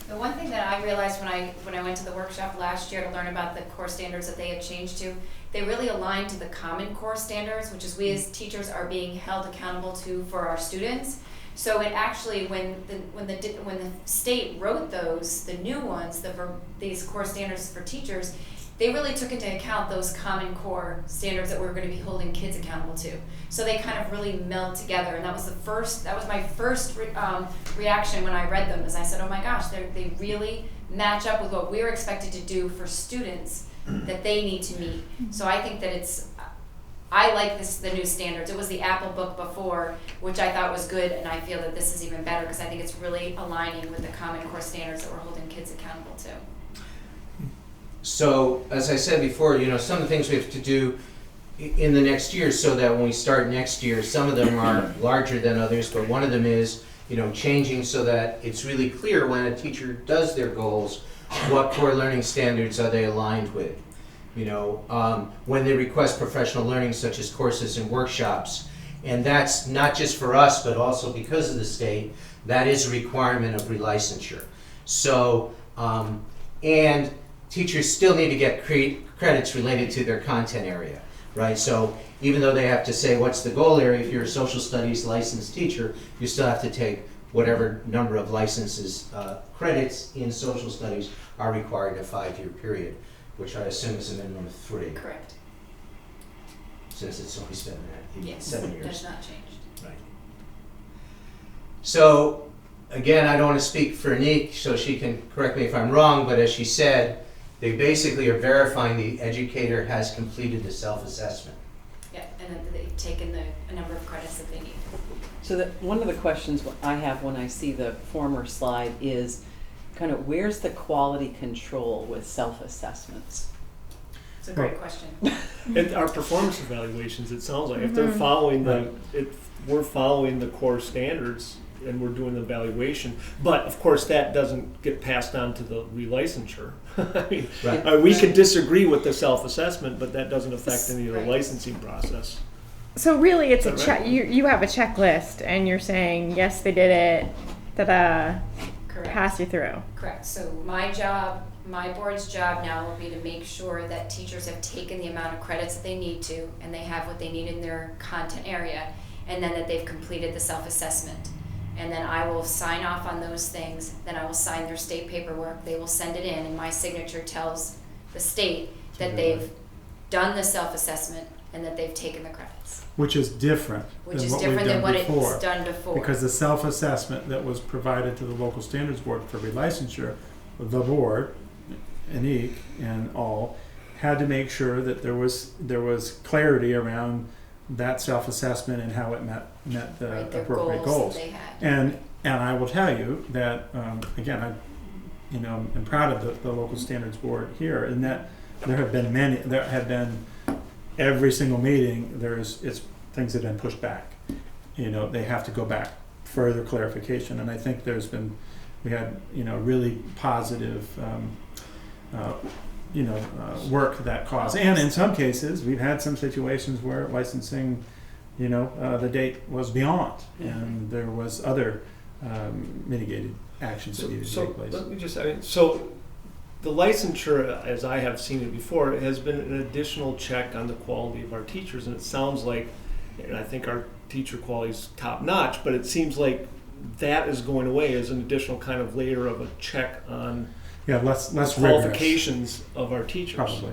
the one thing that I realized when I went to the workshop last year to learn about the core standards that they had changed to, they really aligned to the Common Core standards, which is we as teachers are being held accountable to for our students. So it actually, when the state wrote those, the new ones, these core standards for teachers, they really took into account those Common Core standards that we're going to be holding kids accountable to. So they kind of really meld together, and that was my first reaction when I read them, is I said, oh my gosh, they really match up with what we're expected to do for students that they need to meet. So I think that I like the new standards. It was the Apple book before, which I thought was good, and I feel that this is even better because I think it's really aligning with the Common Core standards that we're holding kids accountable to. So, as I said before, some of the things we have to do in the next year so that when we start next year, some of them are larger than others, but one of them is, changing so that it's really clear when a teacher does their goals, what core learning standards are they aligned with. When they request professional learning such as courses and workshops, and that's not just for us, but also because of the state, that is a requirement of relicensure. So, and teachers still need to get credits related to their content area, right? So even though they have to say what's the goal area, if you're a social studies licensed teacher, you still have to take whatever number of licenses, credits in social studies are required in a 5-year period, which I assume is a minimum of 3, Correct. since it's always been that, Yes, 7 years. that's not changed. Right. So, again, I don't want to speak for Nick, so she can correct me if I'm wrong, but as she said, they basically are verifying the educator has completed the self-assessment. Yeah, and then they've taken a number of credits that they need. So one of the questions I have when I see the former slide is kind of where's the quality control with self-assessments? It's a great question. And our performance evaluations, it sounds like, if they're following we're following the core standards and we're doing the evaluation, but of course that doesn't get passed on to the relicensure. I mean, Right. we could disagree with the self-assessment, but that doesn't affect any of the Right. licensing process. So really, it's a Is that check. right? You have a checklist, and you're saying yes, they did it. Correct. Pass you through. Correct. So my board's job now will be to make sure that teachers have taken the amount of credits that they need to, and they have what they need in their content area, and then that they've completed the self-assessment. And then I will sign off on those things, then I will sign their state paperwork, they will send it in, and my signature tells the state that they've done the self-assessment and that they've taken the credits, Which is different which than is what we've different than done what before. it's done before. Because the self-assessment that was provided to the local standards board for relicensure, the board, ANIC and all, had to make sure that there was clarity around that self-assessment and how it met the Right, their appropriate goals goals. that they had. And I will tell you that, again, I'm proud of the local standards board here, in that there have been every single meeting, it's things that have been pushed back. They have to go back, further clarification, and I think we had, really positive, work that caused. And in some cases, we've had some situations where licensing, the date was beyond, and there was other mitigated actions that needed to So take place. let me just, so the licensure, as I have seen it before, has been an additional check on the quality of our teachers, and it sounds like, and I think our teacher quality is top notch, but it seems like that is going away as an additional kind of layer of a check on Yeah, less rigorous, qualifications of our teachers. probably.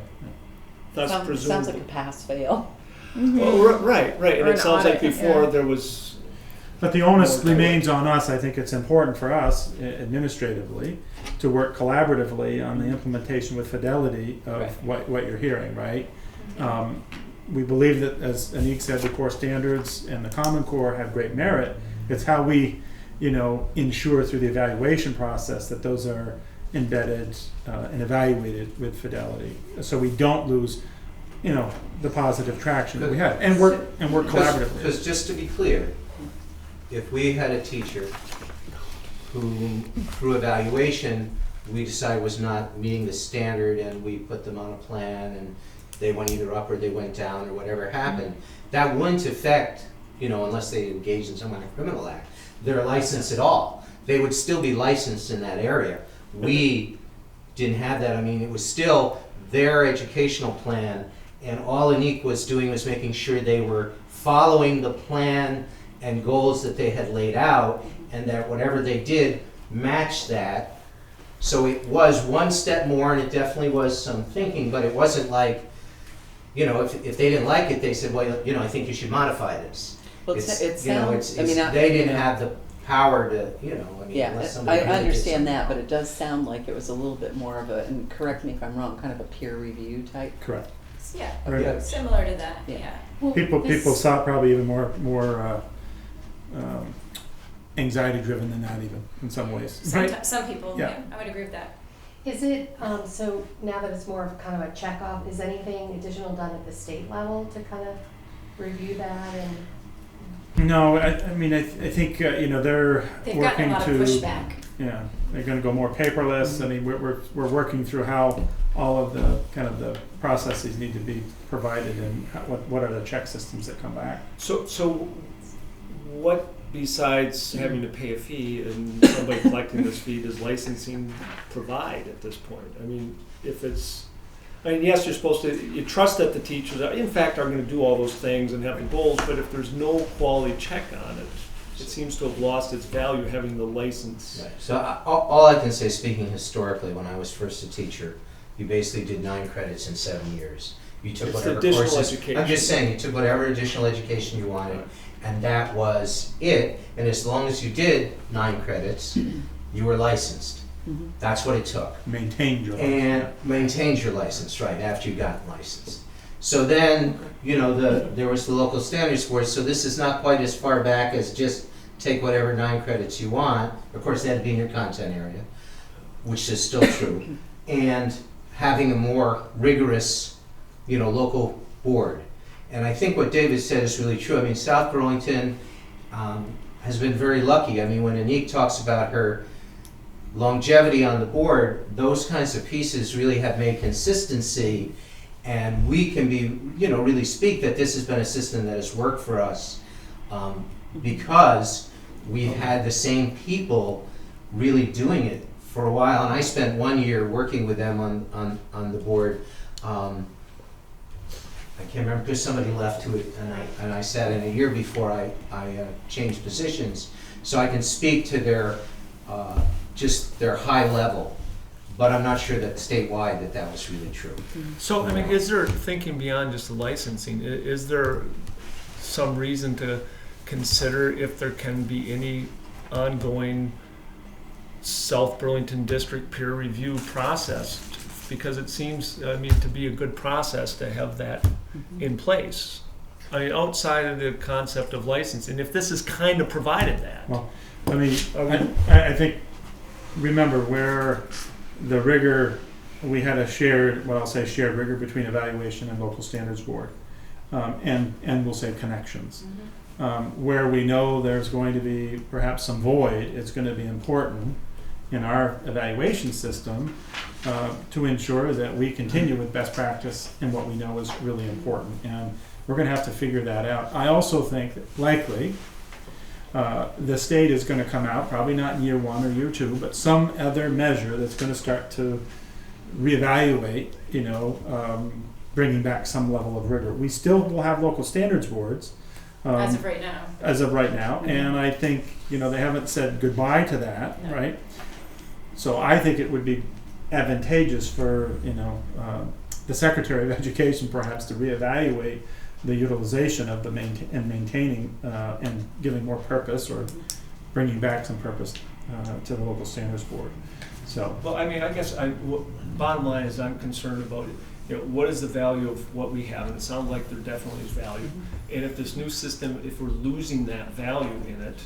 Thus Sounds presumably. like a pass-fail. Well, right, and Or it an sounds like audit, before yeah. there was, But the onus More remains on us. I think it's important for us administratively to work collaboratively on the implementation with fidelity of Right. what you're hearing, right? We believe that, as Anik said, the core standards and the Common Core have great merit. It's how we, ensure through the evaluation process that those are embedded and evaluated with fidelity, so we don't lose, the positive traction that we have, and work collaboratively. Because just to be clear, if we had a teacher who, through evaluation, we decided was not meeting the standard and we put them on a plan and they went either up or they went down or whatever happened, that wouldn't affect, unless they engaged in some kind of criminal act, their license at all. They would still be licensed in that area. We didn't have that. I mean, it was still their educational plan, and all Anik was doing was making sure they were following the plan and goals that they had laid out, and that whatever they did matched that. So it was one step more, and it definitely was some thinking, but it wasn't like, if they didn't like it, they said, well, I think you should modify this. Well, it It's, sounds, they I mean, didn't have the power to, you know, I mean, Yeah, unless I somebody really did understand that, something but it does sound like it was a little bit more of a, and correct me if I'm wrong, kind of a peer review type. Correct. Yeah, Right. similar to that, Yeah. yeah. Well, People this- saw it probably even more anxiety driven than that even in some ways. Right? Some people, Yeah. yeah, I would agree with that. Is it, so now that it's more of kind of a checkoff, is anything additional done at the state level to kind of review that and? No, I mean, I think, you know, they're They've gotten working a lot to. of pushback. Yeah, they're gonna go more paperless. I mean, we're working through how all of the, kind of the processes need to be provided and what are the check systems that come back. So what besides having to pay a fee and somebody collecting this fee does licensing provide at this point? I mean, yes, you're supposed to, you trust that the teachers are, in fact, are gonna do all those things and have the goals, but if there's no quality check on it, it seems to have lost its value having the license. Right. So all I can say, speaking historically, when I was first a teacher, you basically did 9 credits in 7 years. You took It's whatever additional courses. education. I'm just saying, you took whatever additional education you wanted, Right. and that was it. And as long as you did 9 credits, you were licensed. Mhm. That's what it took. Maintain your. And maintained your license, right, after you got licensed. So then, you know, there was the local standards board, so this is not quite as far back as just take whatever 9 credits you want. Of course, that had to be in your content area, which is still true. And having a more rigorous, you know, local board. And I think what David said is really true. I mean, South Burlington has been very lucky. I mean, when Anique talks about her longevity on the board, those kinds of pieces really have made consistency, and we can be, you know, really speak that this has been a system that has worked for us, because we've had the same people really doing it for a while. And I spent 1 year working with them on the board. I can't remember because somebody left to it, and I sat in a year before I changed positions, so I can speak to their just their high level, but I'm not sure that statewide that was really true. So, I mean, is there, thinking beyond just the licensing, is there some reason to consider if there can be any ongoing South Burlington District peer review process? Because it seems, I mean, to be a good process to have that in place. I mean, outside of the concept of licensing, if this is kind of provided that. Well, I mean, I think, remember where the rigor, we had a shared, what I'll say shared rigor between evaluation and local standards board, and we'll say connections. Where we know there's going to be perhaps some void, it's going to be important in our evaluation system to ensure that we continue with best practice in what we know is really important. And we're going to have to figure that out. I also think that likely the state is going to come out, probably not in year 1 or year 2, but some other measure that's going to start to reevaluate, you know, bringing back some level of rigor. We still will have local standards boards. As of right now. And I think, you know, they haven't said goodbye to that, No. right? So I think it would be advantageous for, you know, the Secretary of Education perhaps to reevaluate the utilization of the maintaining and giving more purpose or bringing back some purpose to the local standards board. So. Well, I mean, I guess bottom line is I'm concerned about, you know, what is the value of what we have? And it sounds like there definitely is value. And if this new system, if we're losing that value in it,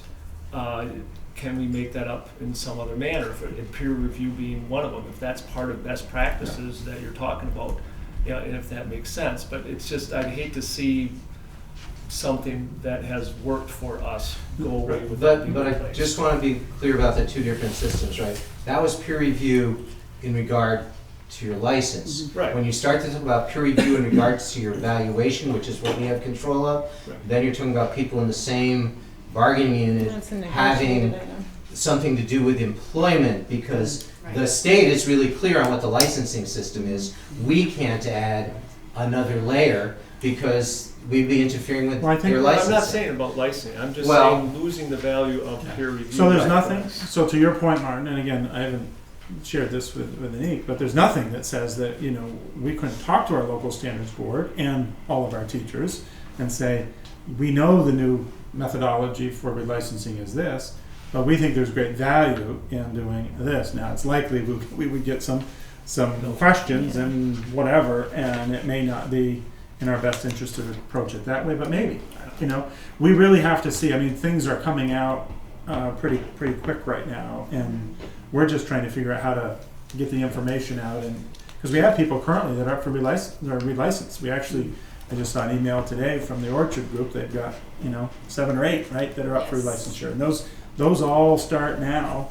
can we make that up in some other manner? If peer review being one of them, if that's part of best practices that you're talking about, yeah, and if that makes sense. But it's just, I'd hate to see something that has worked for us go away without being But I replaced. just want to be clear about the 2 different systems, right? That was peer review in regard to your license. Right. When you start to talk about peer review in regards to your evaluation, which is what we have control of, Right. then you're talking about people in the same bargaining unit That's a having negotiated item. something to do with employment, because Right. the state is really clear on what the licensing system is. We can't add another layer because we'd be interfering with Well, I think- their I'm licensing. not saying about licensing, I'm just Well- saying losing the value of peer review. So there's for nothing, us. so to your point, Martin, and again, I haven't shared this with Anique, but there's nothing that says that, you know, we couldn't talk to our local standards board and all of our teachers and say, we know the new methodology for relicensing is this, but we think there's great value in doing this. Now, it's likely we would get some questions and whatever, and it may not be in our best interest to approach it that way, but maybe, you know, we really have to see. I mean, things are coming out pretty quick right now, and we're just trying to figure out how to get the information out, and because we have people currently that are up for relicense. We actually, I just saw an email today from the Orchard Group. They've got 7 or 8 right that are up for licensure, and those all start now,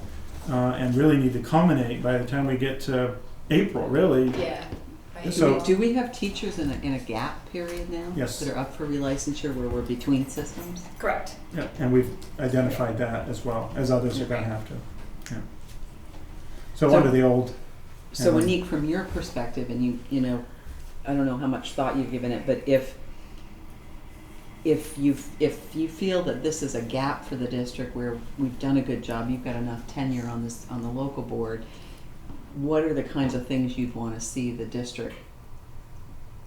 and really need to culminate by the time we get to April, really. Yeah. So- Do we have teachers in a gap period now? Yes. That are up for relicensure where we're between systems? Correct. Yeah, and we've identified that as well, as others are going to have to. Yeah. So So- under the old. So Yeah. Anik, from your perspective, and you know, I don't know how much thought you've given it, but if you feel that this is a gap for the district where we've done a good job, you've got enough tenure on the local board, what are the kinds of things you'd want to see the district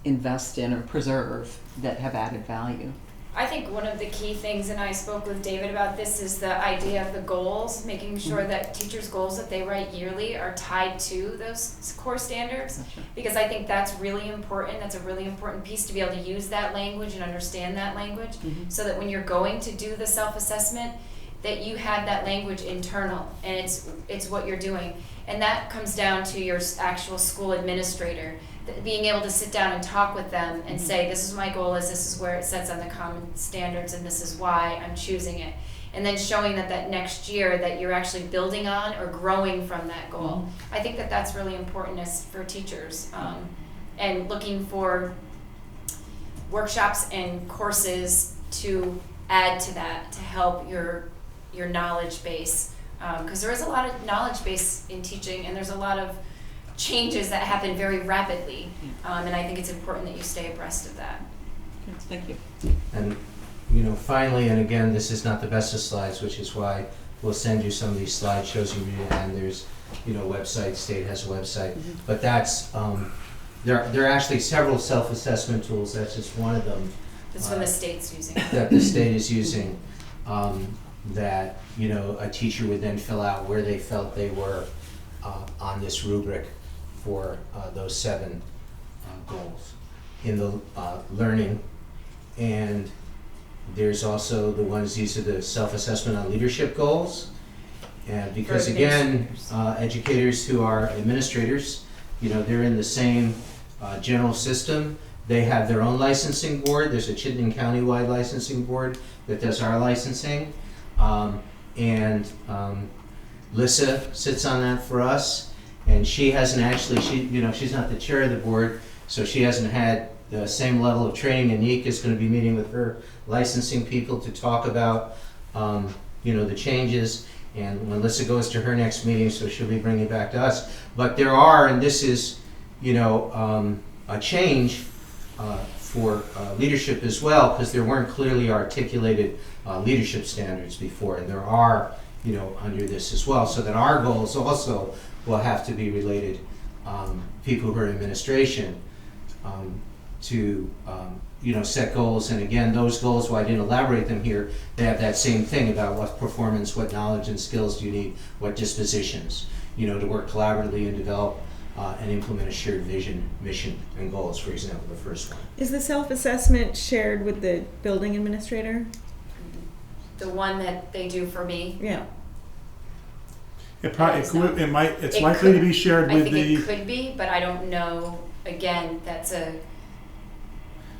invest in or preserve that have added value? I think one of the key things, and I spoke with David about this, is the idea of the goals, making sure that teachers' goals that they write yearly are tied to those core standards. Gotcha. Because I think that's really important. That's a really important piece to be able to use that language and understand that language, Mhm. so that when you're going to do the self-assessment, that you have that language internal, and it's what you're doing. And that comes down to your actual school administrator, being able to sit down and talk with them and say, this is my goal, this is where it sets on the common standards, and this is why I'm choosing it. And then showing that next year that you're actually building on or growing from that goal. I think that's really important for teachers, and looking for workshops and courses to add to that, to help your knowledge base. Because there is a lot of knowledge base in teaching, and there's a lot of changes that happen very rapidly, and I think it's important that you stay abreast of that. Good, thank you. And, finally, and again, this is not the best of slides, which is why we'll send you some of these slideshows you read, and there's, website, state has a website. But that's, there are actually several self-assessment tools, that's just one of them. That's what the state's using. That the state is using, that, a teacher would then fill out where they felt they were on this rubric for those 7 goals in the learning. And there's also the ones, these are the self-assessment on leadership goals. And because again, educators who are administrators, they're in the same general system. They have their own licensing board. There's a Chittenden County-wide licensing board that does our licensing. And Lissa sits on that for us, and she hasn't actually, she's not the chair of the board, so she hasn't had the same level of training. Anik is going to be meeting with her licensing people to talk about, the changes, and when Lissa goes to her next meeting, so she'll be bringing it back to us. But there are, and this is, a change for leadership as well, because there weren't clearly articulated leadership standards before, and there are, under this as well, so that our goals also will have to be related, people who are in administration, to, set goals. And again, those goals, while I didn't elaborate them here, they have that same thing about what performance, what knowledge and skills do you need, what dispositions, to work collaboratively and develop and implement a shared vision, mission, and goals, for example, the first one. Is the self-assessment shared with the building administrator? The one that they do for me. Yeah. It's It likely to could- be shared I with think the. it could be, but I don't know. Again, that's a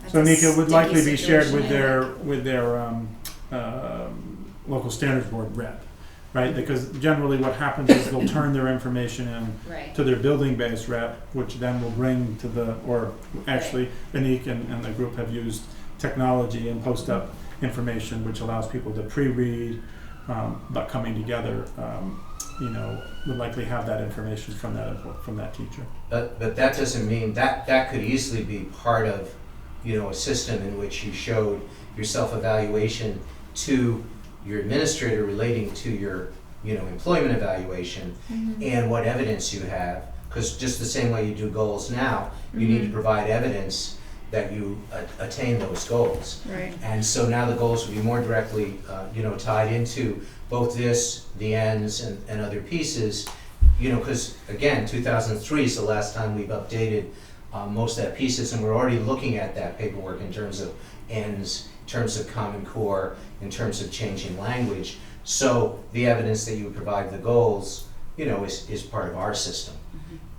So Nika would likely sticky be shared with situation. their local standards board rep, right? Because generally what happens is they'll turn their information in Right. to their building-based rep, which then will bring to actually Anik and the group have used technology and post up information, which allows people to pre-read, but coming together, would likely have that information from that teacher. But that doesn't mean, that could easily be part of, a system in which you showed your self-evaluation to your administrator relating to your, employment evaluation and what evidence you have. Because just the same way you do goals now, you need to provide evidence that you attain those goals. Right. And so now the goals will be more directly, tied into both this, the ends, and other pieces, because again, 2003 is the last time we've updated most of that pieces, and we're already looking at that paperwork in terms of ends, in terms of Common Core, in terms of changing language. So the evidence that you provide the goals, is part of our system.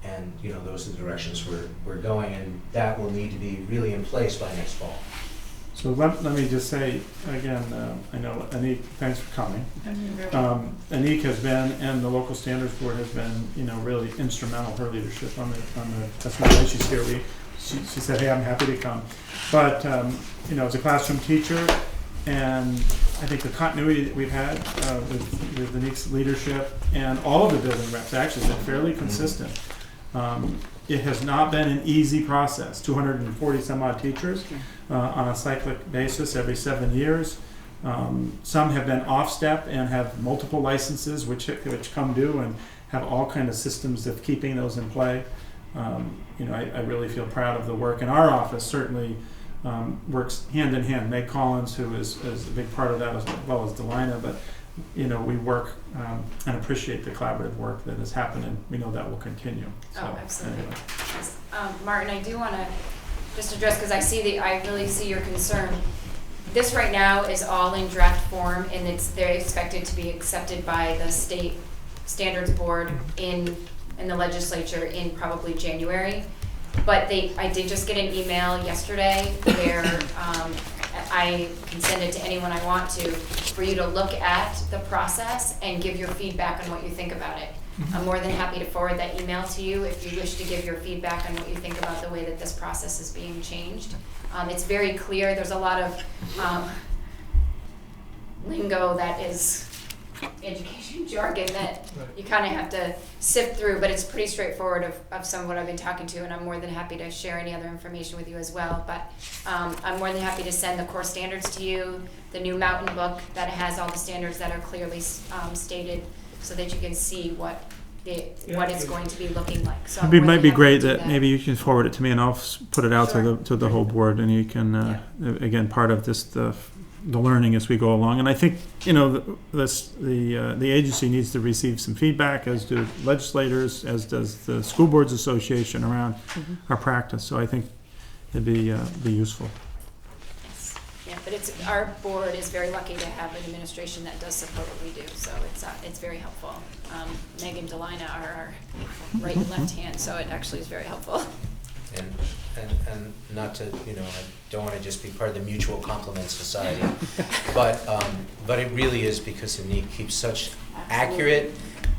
And, those are the directions we're going, and that will need to be really in place by next fall. So let me just say, again, I know Anik, thanks for coming. Anik has been, and the local standards board has been, really instrumental, her leadership on the, that's why she's here. She said, hey, I'm happy to come. But, as a classroom teacher, and I think the continuity that we've had with Anik's leadership and all of the building reps actually has been fairly consistent. It has not been an easy process. 240 some odd teachers on a cyclic basis every 7 years. Some have been off step and have multiple licenses which come due and have all kind of systems of keeping those in play. I really feel proud of the work. And our office certainly works hand in hand. Meg Collins, who is a big part of that, as well as Delina, but we work and appreciate the collaborative work that has happened, and we know that will continue. So, Oh, absolutely. anyway. Yes. Martin, I do want to just address, because I really see your concern. This right now is all in draft form, and they're expected to be accepted by the state standards board in the legislature in probably January. But I did just get an email yesterday where I can send it to anyone I want to, for you to look at the process and give your feedback on what you think about it. I'm more than happy to forward that email to you if you wish to give your feedback on what you think about the way that this process is being changed. It's very clear. There's a lot of lingo that is education jargon that you kind of have to sift through, but it's pretty straightforward of some of what I've been talking to, and I'm more than happy to share any other information with you as well. But I'm more than happy to send the core standards to you, the new Mountain book that has all the standards that are clearly stated, so that you can see what it's going to be looking like. So It might be great that that maybe you can forward it to me, and I'll put it out Sure. to the whole board, and you can again, part of this the learning as we go along. And I think the agency needs to receive some feedback, as do legislators, as does the School Boards Association around our practice. So I think it'd be useful. Yes. Yeah, but our board is very lucky to have an administration that does support what we do, so it's very helpful. Meg and Delina are our right and left hand, so it actually is very helpful. And not to, I don't want to just be part of the mutual compliment society, but it really is because Anik keeps such accurate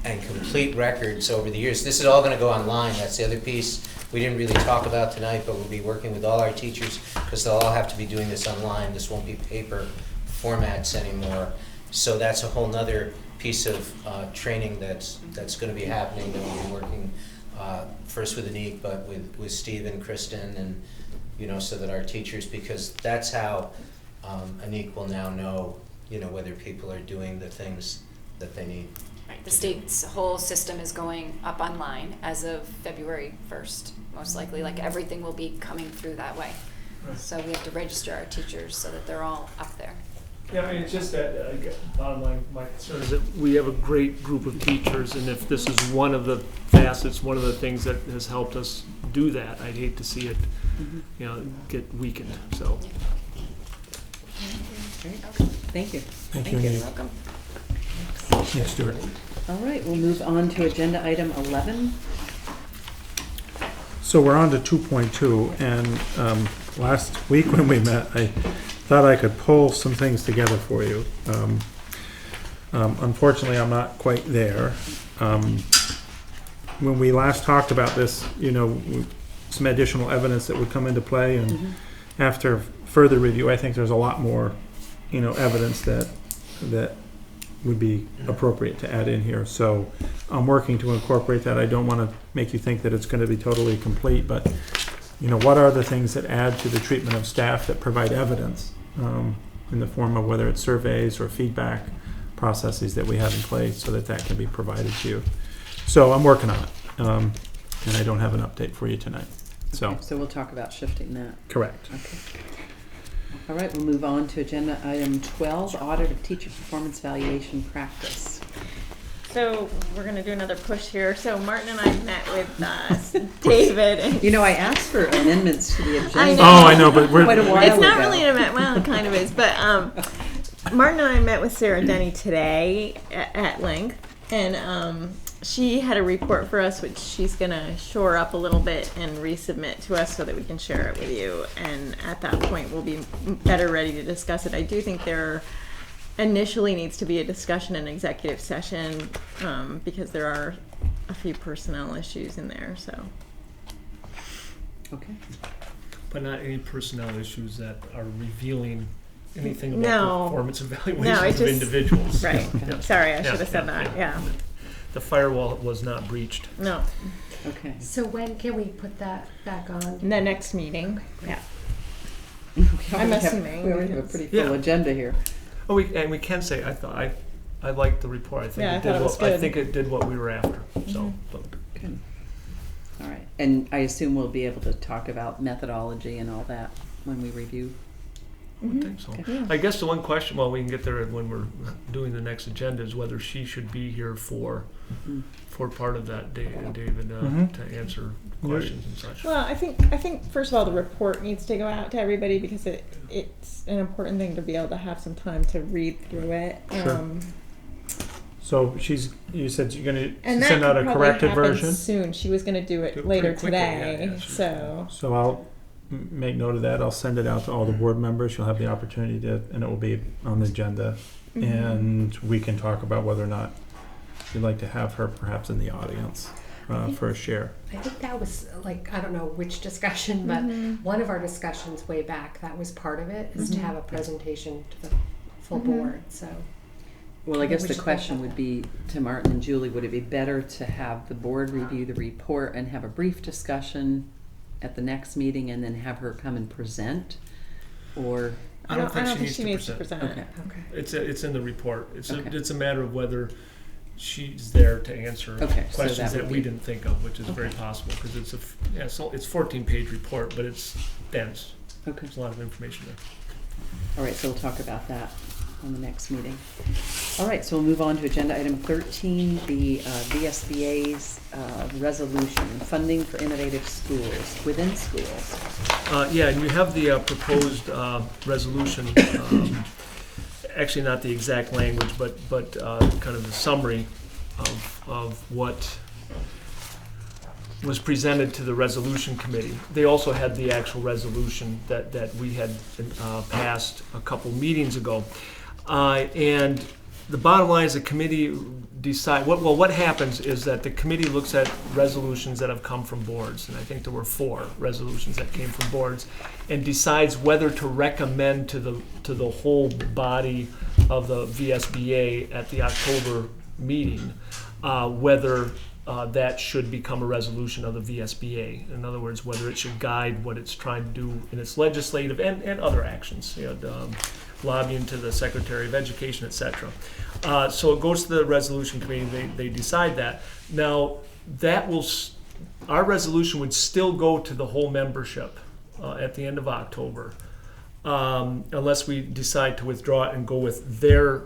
and complete records over the years. This is all going to go online. That's the other piece we didn't really talk about tonight, but we'll be working with all our teachers because they'll all have to be doing this online. This won't be paper formats anymore. So that's a whole nother piece of training that's going to be happening, that we'll be working first with Anik, but with Steve and Kristen, and so that our teachers, because that's how Anik will now know, whether people are doing the things that they need. Right, the state's whole system is going up online as of February 1st, most likely. Like, everything will be coming through that way. Right. So we have to register our teachers so that they're all up there. Yeah, it's just that, bottom line, my concern is that we have a great group of teachers, and if this is one of the facets, one of the things that has helped us do that, I'd hate to see it, get weakened, so. Great. Thank you. Thank you, You're Anik. welcome. Yes, Stuart. All right, we'll move on to agenda item 11. So we're on to 2.2, and last week when we met, I thought I could pull some things together for you. Unfortunately, I'm not quite there. When we last talked about this, some additional evidence that would come into play, and after further review, I think there's a lot more, evidence that would be appropriate to add in here. So I'm working to incorporate that. I don't want to make you think that it's going to be totally complete, but what are the things that add to the treatment of staff that provide evidence in the form of whether it's surveys or feedback processes that we have in place, so that can be provided to you. So I'm working on it, and I don't have an update for you tonight. So, Okay, so we'll talk about shifting that. correct. Okay. All right, we'll move on to agenda item 12, audit of teacher performance valuation practice. So we're gonna do another push here. So Martin and I met with David. And You know, I asked for amendments to the agenda. I know. Oh, I know, but we're, Quite a while it's not ago. really an event. Well, it kind of is. But Martin and I met with Sarah Denny today at length, and she had a report for us, which she's gonna shore up a little bit and resubmit to us so that we can share it with you. And at that point, we'll be better ready to discuss it. I do think there initially needs to be a discussion in executive session because there are a few personnel issues in there. So. Okay. But not any personnel issues that are revealing anything about No. performance evaluations No, it of just- individuals. Right. Yeah. Sorry, I Yeah, should have said yeah, that. yeah. Yeah. The firewall was not breached. No. Okay. So when can we put that back on? The next meeting. Yeah. We I'm already have- assuming We already have a because- pretty full Yeah. agenda here. Oh, we can say, I liked the report. I think Yeah, I it thought did it was what, I good. think it did what we were after, so. Mhm. But Good. All right, and I assume we'll be able to talk about methodology and all that when we review. I would think so. Yeah. I guess the one question, well, we can get there when we're doing the next agenda, is whether she should be here for part of that day, David, Mhm. to answer questions and such. Well, I think first of all the report needs to go out to everybody because it's an important thing to be able to have some time to read through it. Sure. So you said you're gonna And that send out could a probably corrected happen version? soon. She was going to do Do it it later pretty quickly, today. yeah, she was So So I'll make note of that. I'll send it out to all the board members. You'll have the opportunity to, and it will be on the agenda. And we can talk about whether or not you'd like to have her perhaps in the audience for a share. I think that was like, I don't know which discussion, but Mhm. one of our discussions way back, that was part of it, is to Mhm. have a presentation to the full Mhm. board, so. Well, I guess We the should question think would about be to Martin and Julie, would it be better to have the board review the report and have a brief discussion at the next meeting and then have her come and present? Or, I don't think she needs to present. okay, Okay. It's in the report. Okay. It's a matter of whether she's there to answer Okay, so questions that that would we be- didn't think of, which is very Okay. possible, because it's 14-page report, but it's dense. okay. There's a lot of information there. All right, so we'll talk about that on the next meeting. All right, so we'll move on to agenda item 13, the VSBA's resolution, funding for innovative schools, within schools. Yeah, and you have the proposed resolution, actually not the exact language, but kind of the summary of what was presented to the resolution committee. They also had the actual resolution that we had passed a couple meetings ago. And the bottom line is the committee decide, what happens is that the committee looks at resolutions that have come from boards, and I think there were 4 resolutions that came from boards, and decides whether to recommend to the whole body of the VSBA at the October meeting, whether that should become a resolution of the VSBA. In other words, whether it should guide what it's trying to do in its legislative and other actions, lobbying to the Secretary of Education, etc. So it goes to the resolution committee. They decide that. Now, our resolution would still go to the whole membership at the end of October, unless we decide to withdraw it and go with their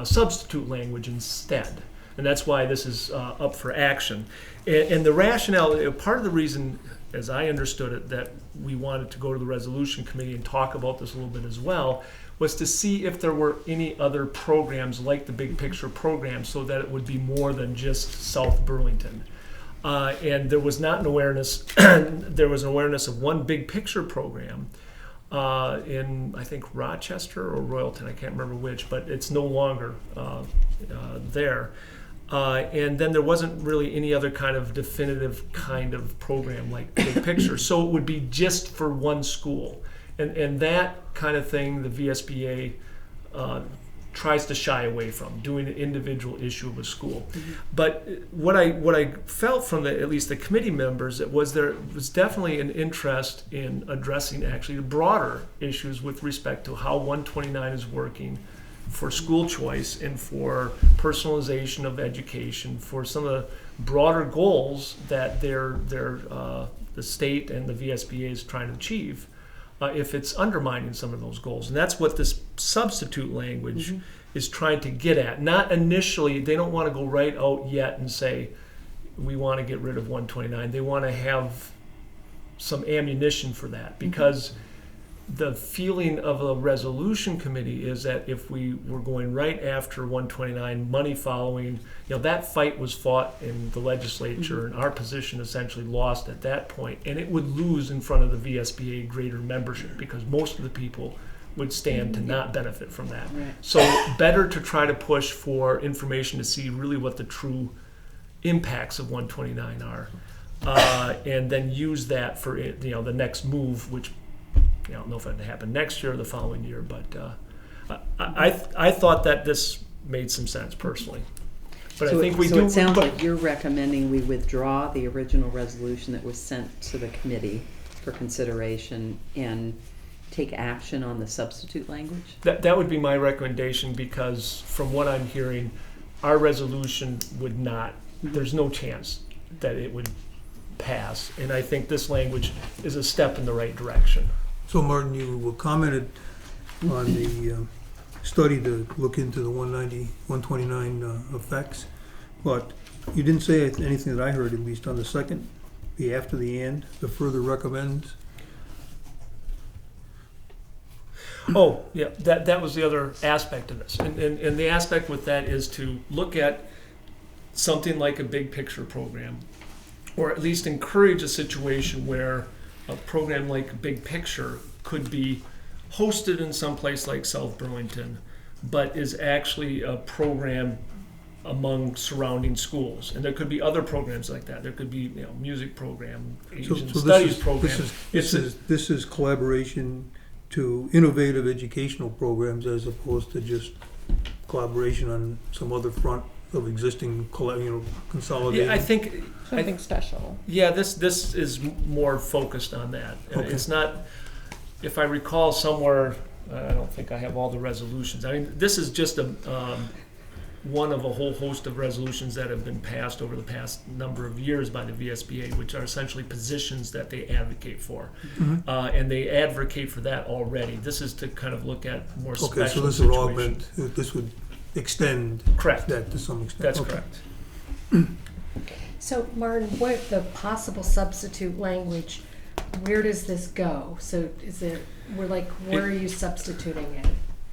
substitute language instead. And that's why this is up for action. And the rationale, part of the reason, as I understood it, that we wanted to go to the resolution committee and talk about this a little bit as well, was to see if there were any other programs like the Big Picture program, so that it would be more than just South Burlington. And there was not an awareness, there was an awareness of one Big Picture program in, I think, Rochester or Royalton, I can't remember which, but it's no longer there. And then there wasn't really any other kind of definitive kind of program like Big Picture. So it would be just for one school. And that kind of thing the VSBA tries to shy away from, doing an individual issue of a school. Mm-hmm. But what I felt from at least the committee members, there was definitely an interest in addressing actually the broader issues with respect to how 129 is working for school choice and for personalization of education, for some of the broader goals that they're the state and the VSBA is trying to achieve if it's undermining some of those goals. And that's what this substitute language is trying to get at. Not initially, they don't want to go right out yet and say, we want to get rid of 129. They want to have some ammunition for that, because the feeling of a resolution committee is that if we were going right after 129, money following, that fight was fought in the legislature, and our position essentially lost at that point, and it would lose in front of the VSBA greater membership, because most of the people would stand to not benefit from that. Right. So better to try to push for information to see really what the true impacts of 129 are, and then use that for the next move, which I don't know if it'd happen next year or the following year, but I thought that this made some sense personally. But I think we do. So it sounds like you're recommending we withdraw the original resolution that was sent to the committee for consideration and take action on the substitute language? That would be my recommendation, because from what I'm hearing, our resolution would not, there's no chance that it would pass. And I think this language is a step in the right direction. So Martin, you commented on the study to look into the 129 effects, but you didn't say anything that I heard, at least on the second, the after the and, the further recommends. Oh, yeah, that was the other aspect of this. And the aspect with that is to look at something like a big picture program, or at least encourage a situation where a program like Big Picture could be hosted in some place like South Burlington, but is actually a program among surrounding schools. And there could be other programs like that. There could be music program, Asian studies program. This is collaboration to innovative educational programs, as opposed to just collaboration on some other front of existing consolidated. Yeah, I think Something special. Yeah, this is more focused on that. Okay. It's not, if I recall somewhere, I don't think I have all the resolutions. I mean, this is just one of a whole host of resolutions that have been passed over the past number of years by the VSBA, which are essentially positions that they advocate for. And they advocate for that already. This is to kind of look at more special Okay, so this situations. would augment, this would extend Correct. that to some extent. That's Okay. correct. So Martin, what the possible substitute language, where does this go? So is it, where are you substituting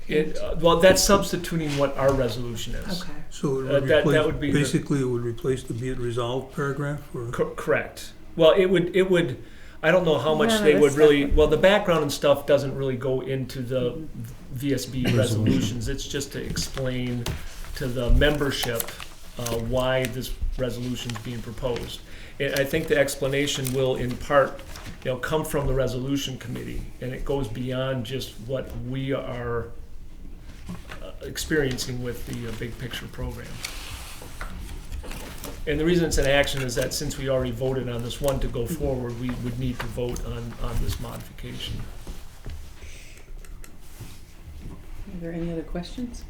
it? Well, that's substituting what our resolution is. Okay. So it would that replace, would be basically it would replace the be it resolved paragraph, or? Correct. Well, it would. I don't know how much None of they this would stuff really. would- Well, the background and stuff doesn't really go into the VSB resolutions. It's just to explain to the membership why this resolution is being proposed. And I think the explanation will, in part, come from the resolution committee, and it goes beyond just what we are experiencing with the big picture program. And the reason it's an action is that since we already voted on this one to go forward, we would need to vote on this modification. Are there any other questions?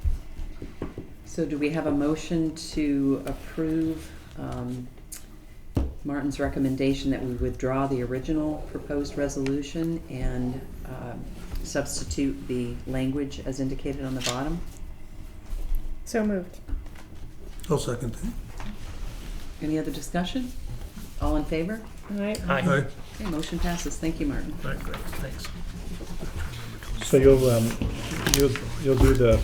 So do we have a motion to approve Martin's recommendation that we withdraw the original proposed resolution and substitute the language as indicated on the bottom? So moved. I'll second that. Any other discussion? All in favor? All right. Aye. Aye. Okay, motion passes. Thank you, Martin. All right, great, thanks. So you'll do the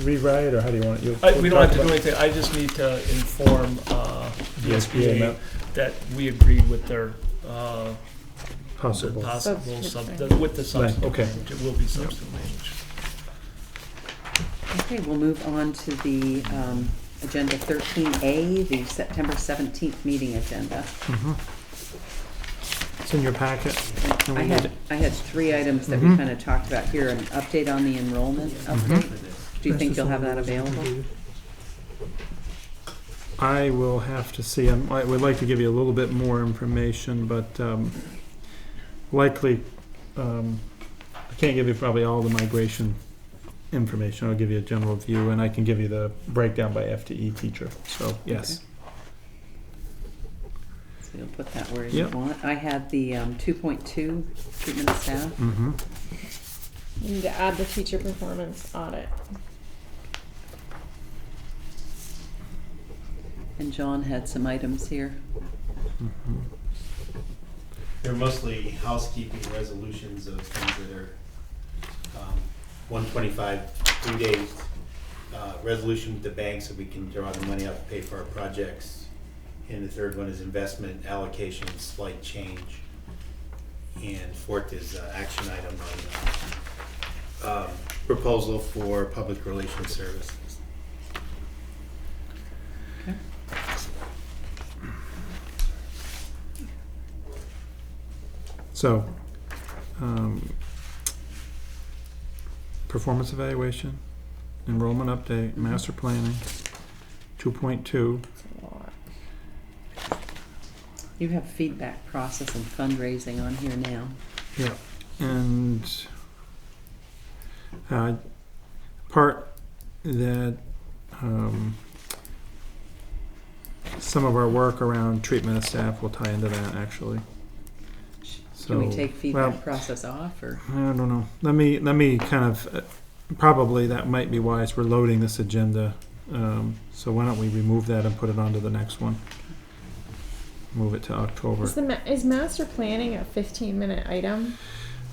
rewrite, or how do you want it? We don't have to do anything, I just need to inform VSBA VSBA that we agreed with their Possible. with the substitute Okay. language. It will be substitute language. Okay, we'll move on to the agenda 13A, the September 17th meeting agenda. It's in your packet. I had 3 items that we kind of talked about here. An update on the enrollment update. Do you think you'll have that available? I will have to see. I would like to give you a little bit more information, but likely I can't give you probably all the migration information. I'll give you a general view, and I can give you the breakdown by FTE teacher. So yes. So you'll put that where you Yep. want. I had the 2.2 treatment of staff. Mm-hmm. You need to add the teacher performance audit. And John had some items here. Mm-hmm. They're mostly housekeeping resolutions of things that are, 125, 3 days, resolution with the bank so we can draw the money out to pay for our projects. And the third one is investment allocation, slight change. And fourth is action item on proposal for public relations services. Okay. So, performance evaluation, enrollment update, master planning, 2.2. That's a lot. You have feedback process and fundraising on here now. Yeah, and part that some of our work around treatment of staff will tie into that actually. Can we So, take feedback well, process off, or? I don't know. Let me kind of probably that might be wise. We're loading this agenda, so why don't we remove that and put it onto the next one? Move it to October. Is master planning a 15-minute item?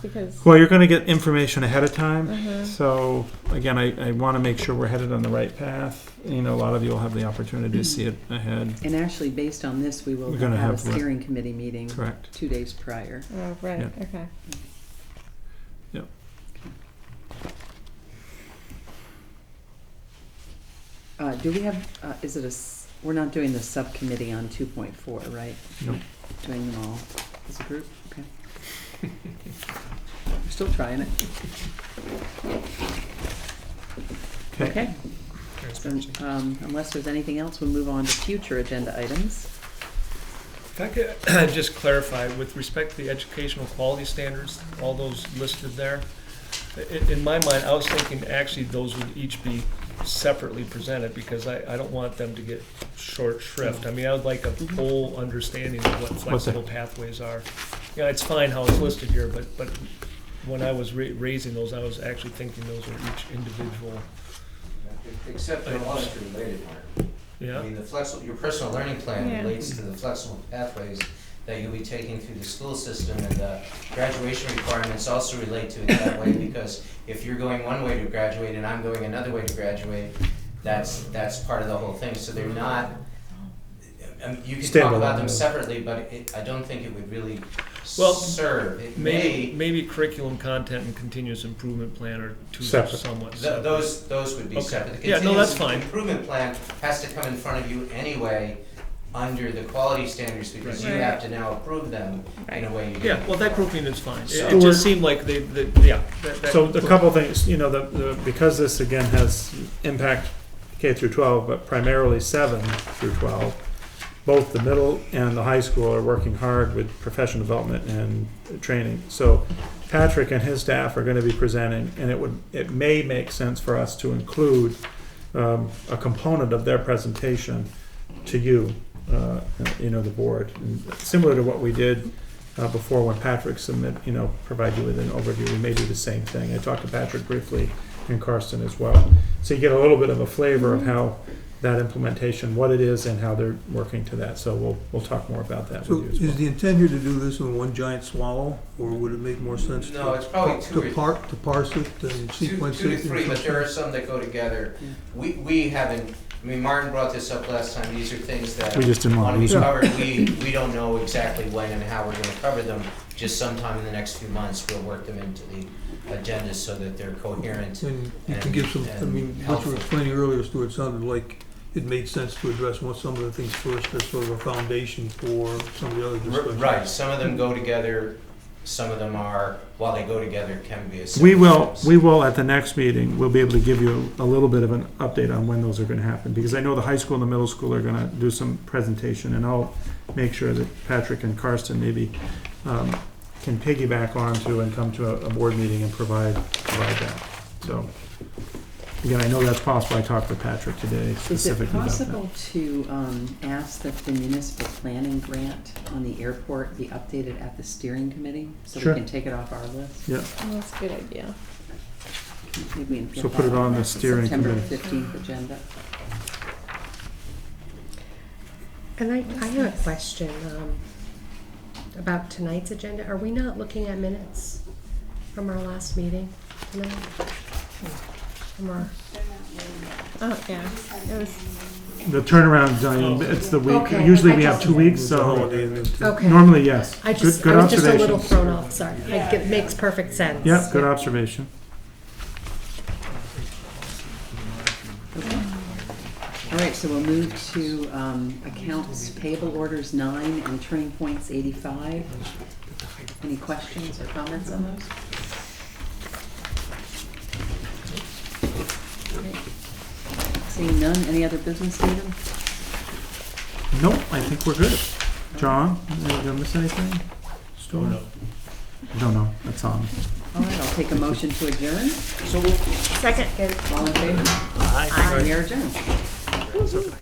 Because Well, you're going to get information ahead of time. Mhm. So again, I want to make sure we're headed on the right path. You know, a lot of you will have the opportunity to see it ahead. And actually, based on this, we will We're gonna have a have one. steering committee meeting Correct. 2 days prior. oh right, Yeah. okay. Do we have, is it we're not doing the subcommittee on 2.4, right? Nope. Doing them all as a group? Okay. We're still trying it. Okay. So, unless there's anything else, we'll move on to future agenda items. If I could just clarify, with respect to the educational quality standards, all those listed there, in my mind, I was thinking actually those would each be separately presented, because I don't want them to get short shrift. I mean, I would like a full understanding of what flexible pathways are. Yeah, it's fine how it's listed here, but when I was raising those, I was actually thinking those were each individual. Except they're all interrelated, Mark. Yeah? I mean, your personal learning plan Yeah. relates to the flexible pathways that you'll be taking through the school system, and the graduation requirements also relate to it that way, because if you're going one way to graduate and I'm going another way to graduate, that's part of the whole thing. So they're not, you can talk about them Standalone. separately, but I don't think it would really Well, serve. It may, Maybe curriculum content and continuous improvement plan are two Separate. somewhat th- separate. those would be Okay. separate. The Yeah, no, that's continuous fine. improvement plan has to come in front of you anyway under the quality standards, because you Right. have to now approve them in a way you Yeah, didn't well, that before. grouping is fine. It So- just seemed like yeah. So a couple things, you know, because this again has impact K through 12, but primarily 7 through 12, both the middle and the high school are working hard with professional development and training. So Patrick and his staff are going to be presenting, and it may make sense for us to include a component of their presentation to you, you know, the board, and similar to what we did before when Patrick provide you with an overview. We may do the same thing. I talked to Patrick briefly and Karsten as well. So you get a little bit of a flavor of how that implementation, what it is and how they're working to that. So we'll talk more about that So with you as well. is the intent here to do this in one giant swallow, or would it make more sense No, it's probably two to parse it and sequence two to it? in three, but some there are sense? some that go together. We haven't, I mean, Martin brought this up last time, these are things that We just didn't want want to to be lose them. covered. We don't know exactly when and how we're gonna cover them, just sometime in the next few months, we'll work them into the agenda so that they're coherent. And you can give some, I mean, what you helpful. were explaining earlier, Stuart, sounded like it made sense to address some of the things first as sort of a foundation for some of the other discussions. Right, some of them go together, some of them are, while they go together, can be a We separate will at the next meeting, we'll be able to give you a little bit of an update on when those are going to happen, because I know the high school and the middle school are going to do some presentation, and I'll make sure that Patrick and Karsten maybe can piggyback onto and come to a board meeting and provide that. So again, I know that's possible. I talked with Patrick today Is it specifically about that. possible to ask that the municipal planning grant on the airport be updated at the steering committee? So Sure. we can take it off our list? Yeah, Oh, that's a good idea. Maybe we can So put put it that on the the steering September committee. 15th agenda. And I have a question, about tonight's agenda. Are we not looking at minutes from our last meeting tonight? From our, Oh, yeah. It was, the turnaround, Diane, it's the week, Okay, usually I we have just- 2 weeks, It's a so holiday and then two. okay. normally, yes. I just, Good I was just a little observation. thrown off, sorry. Like, it makes perfect sense. Yeah, good observation. All right, so we'll move to accounts payable orders 9 and turning points 85. Any questions or comments on those? Okay. Seeing none, any other business, Stephen? Nope, I think we're good. John, did I miss anything? Storm? Don't know, that's on. All right, I'll take a motion to adjourn. second. All in favor? Aye. We are adjourned.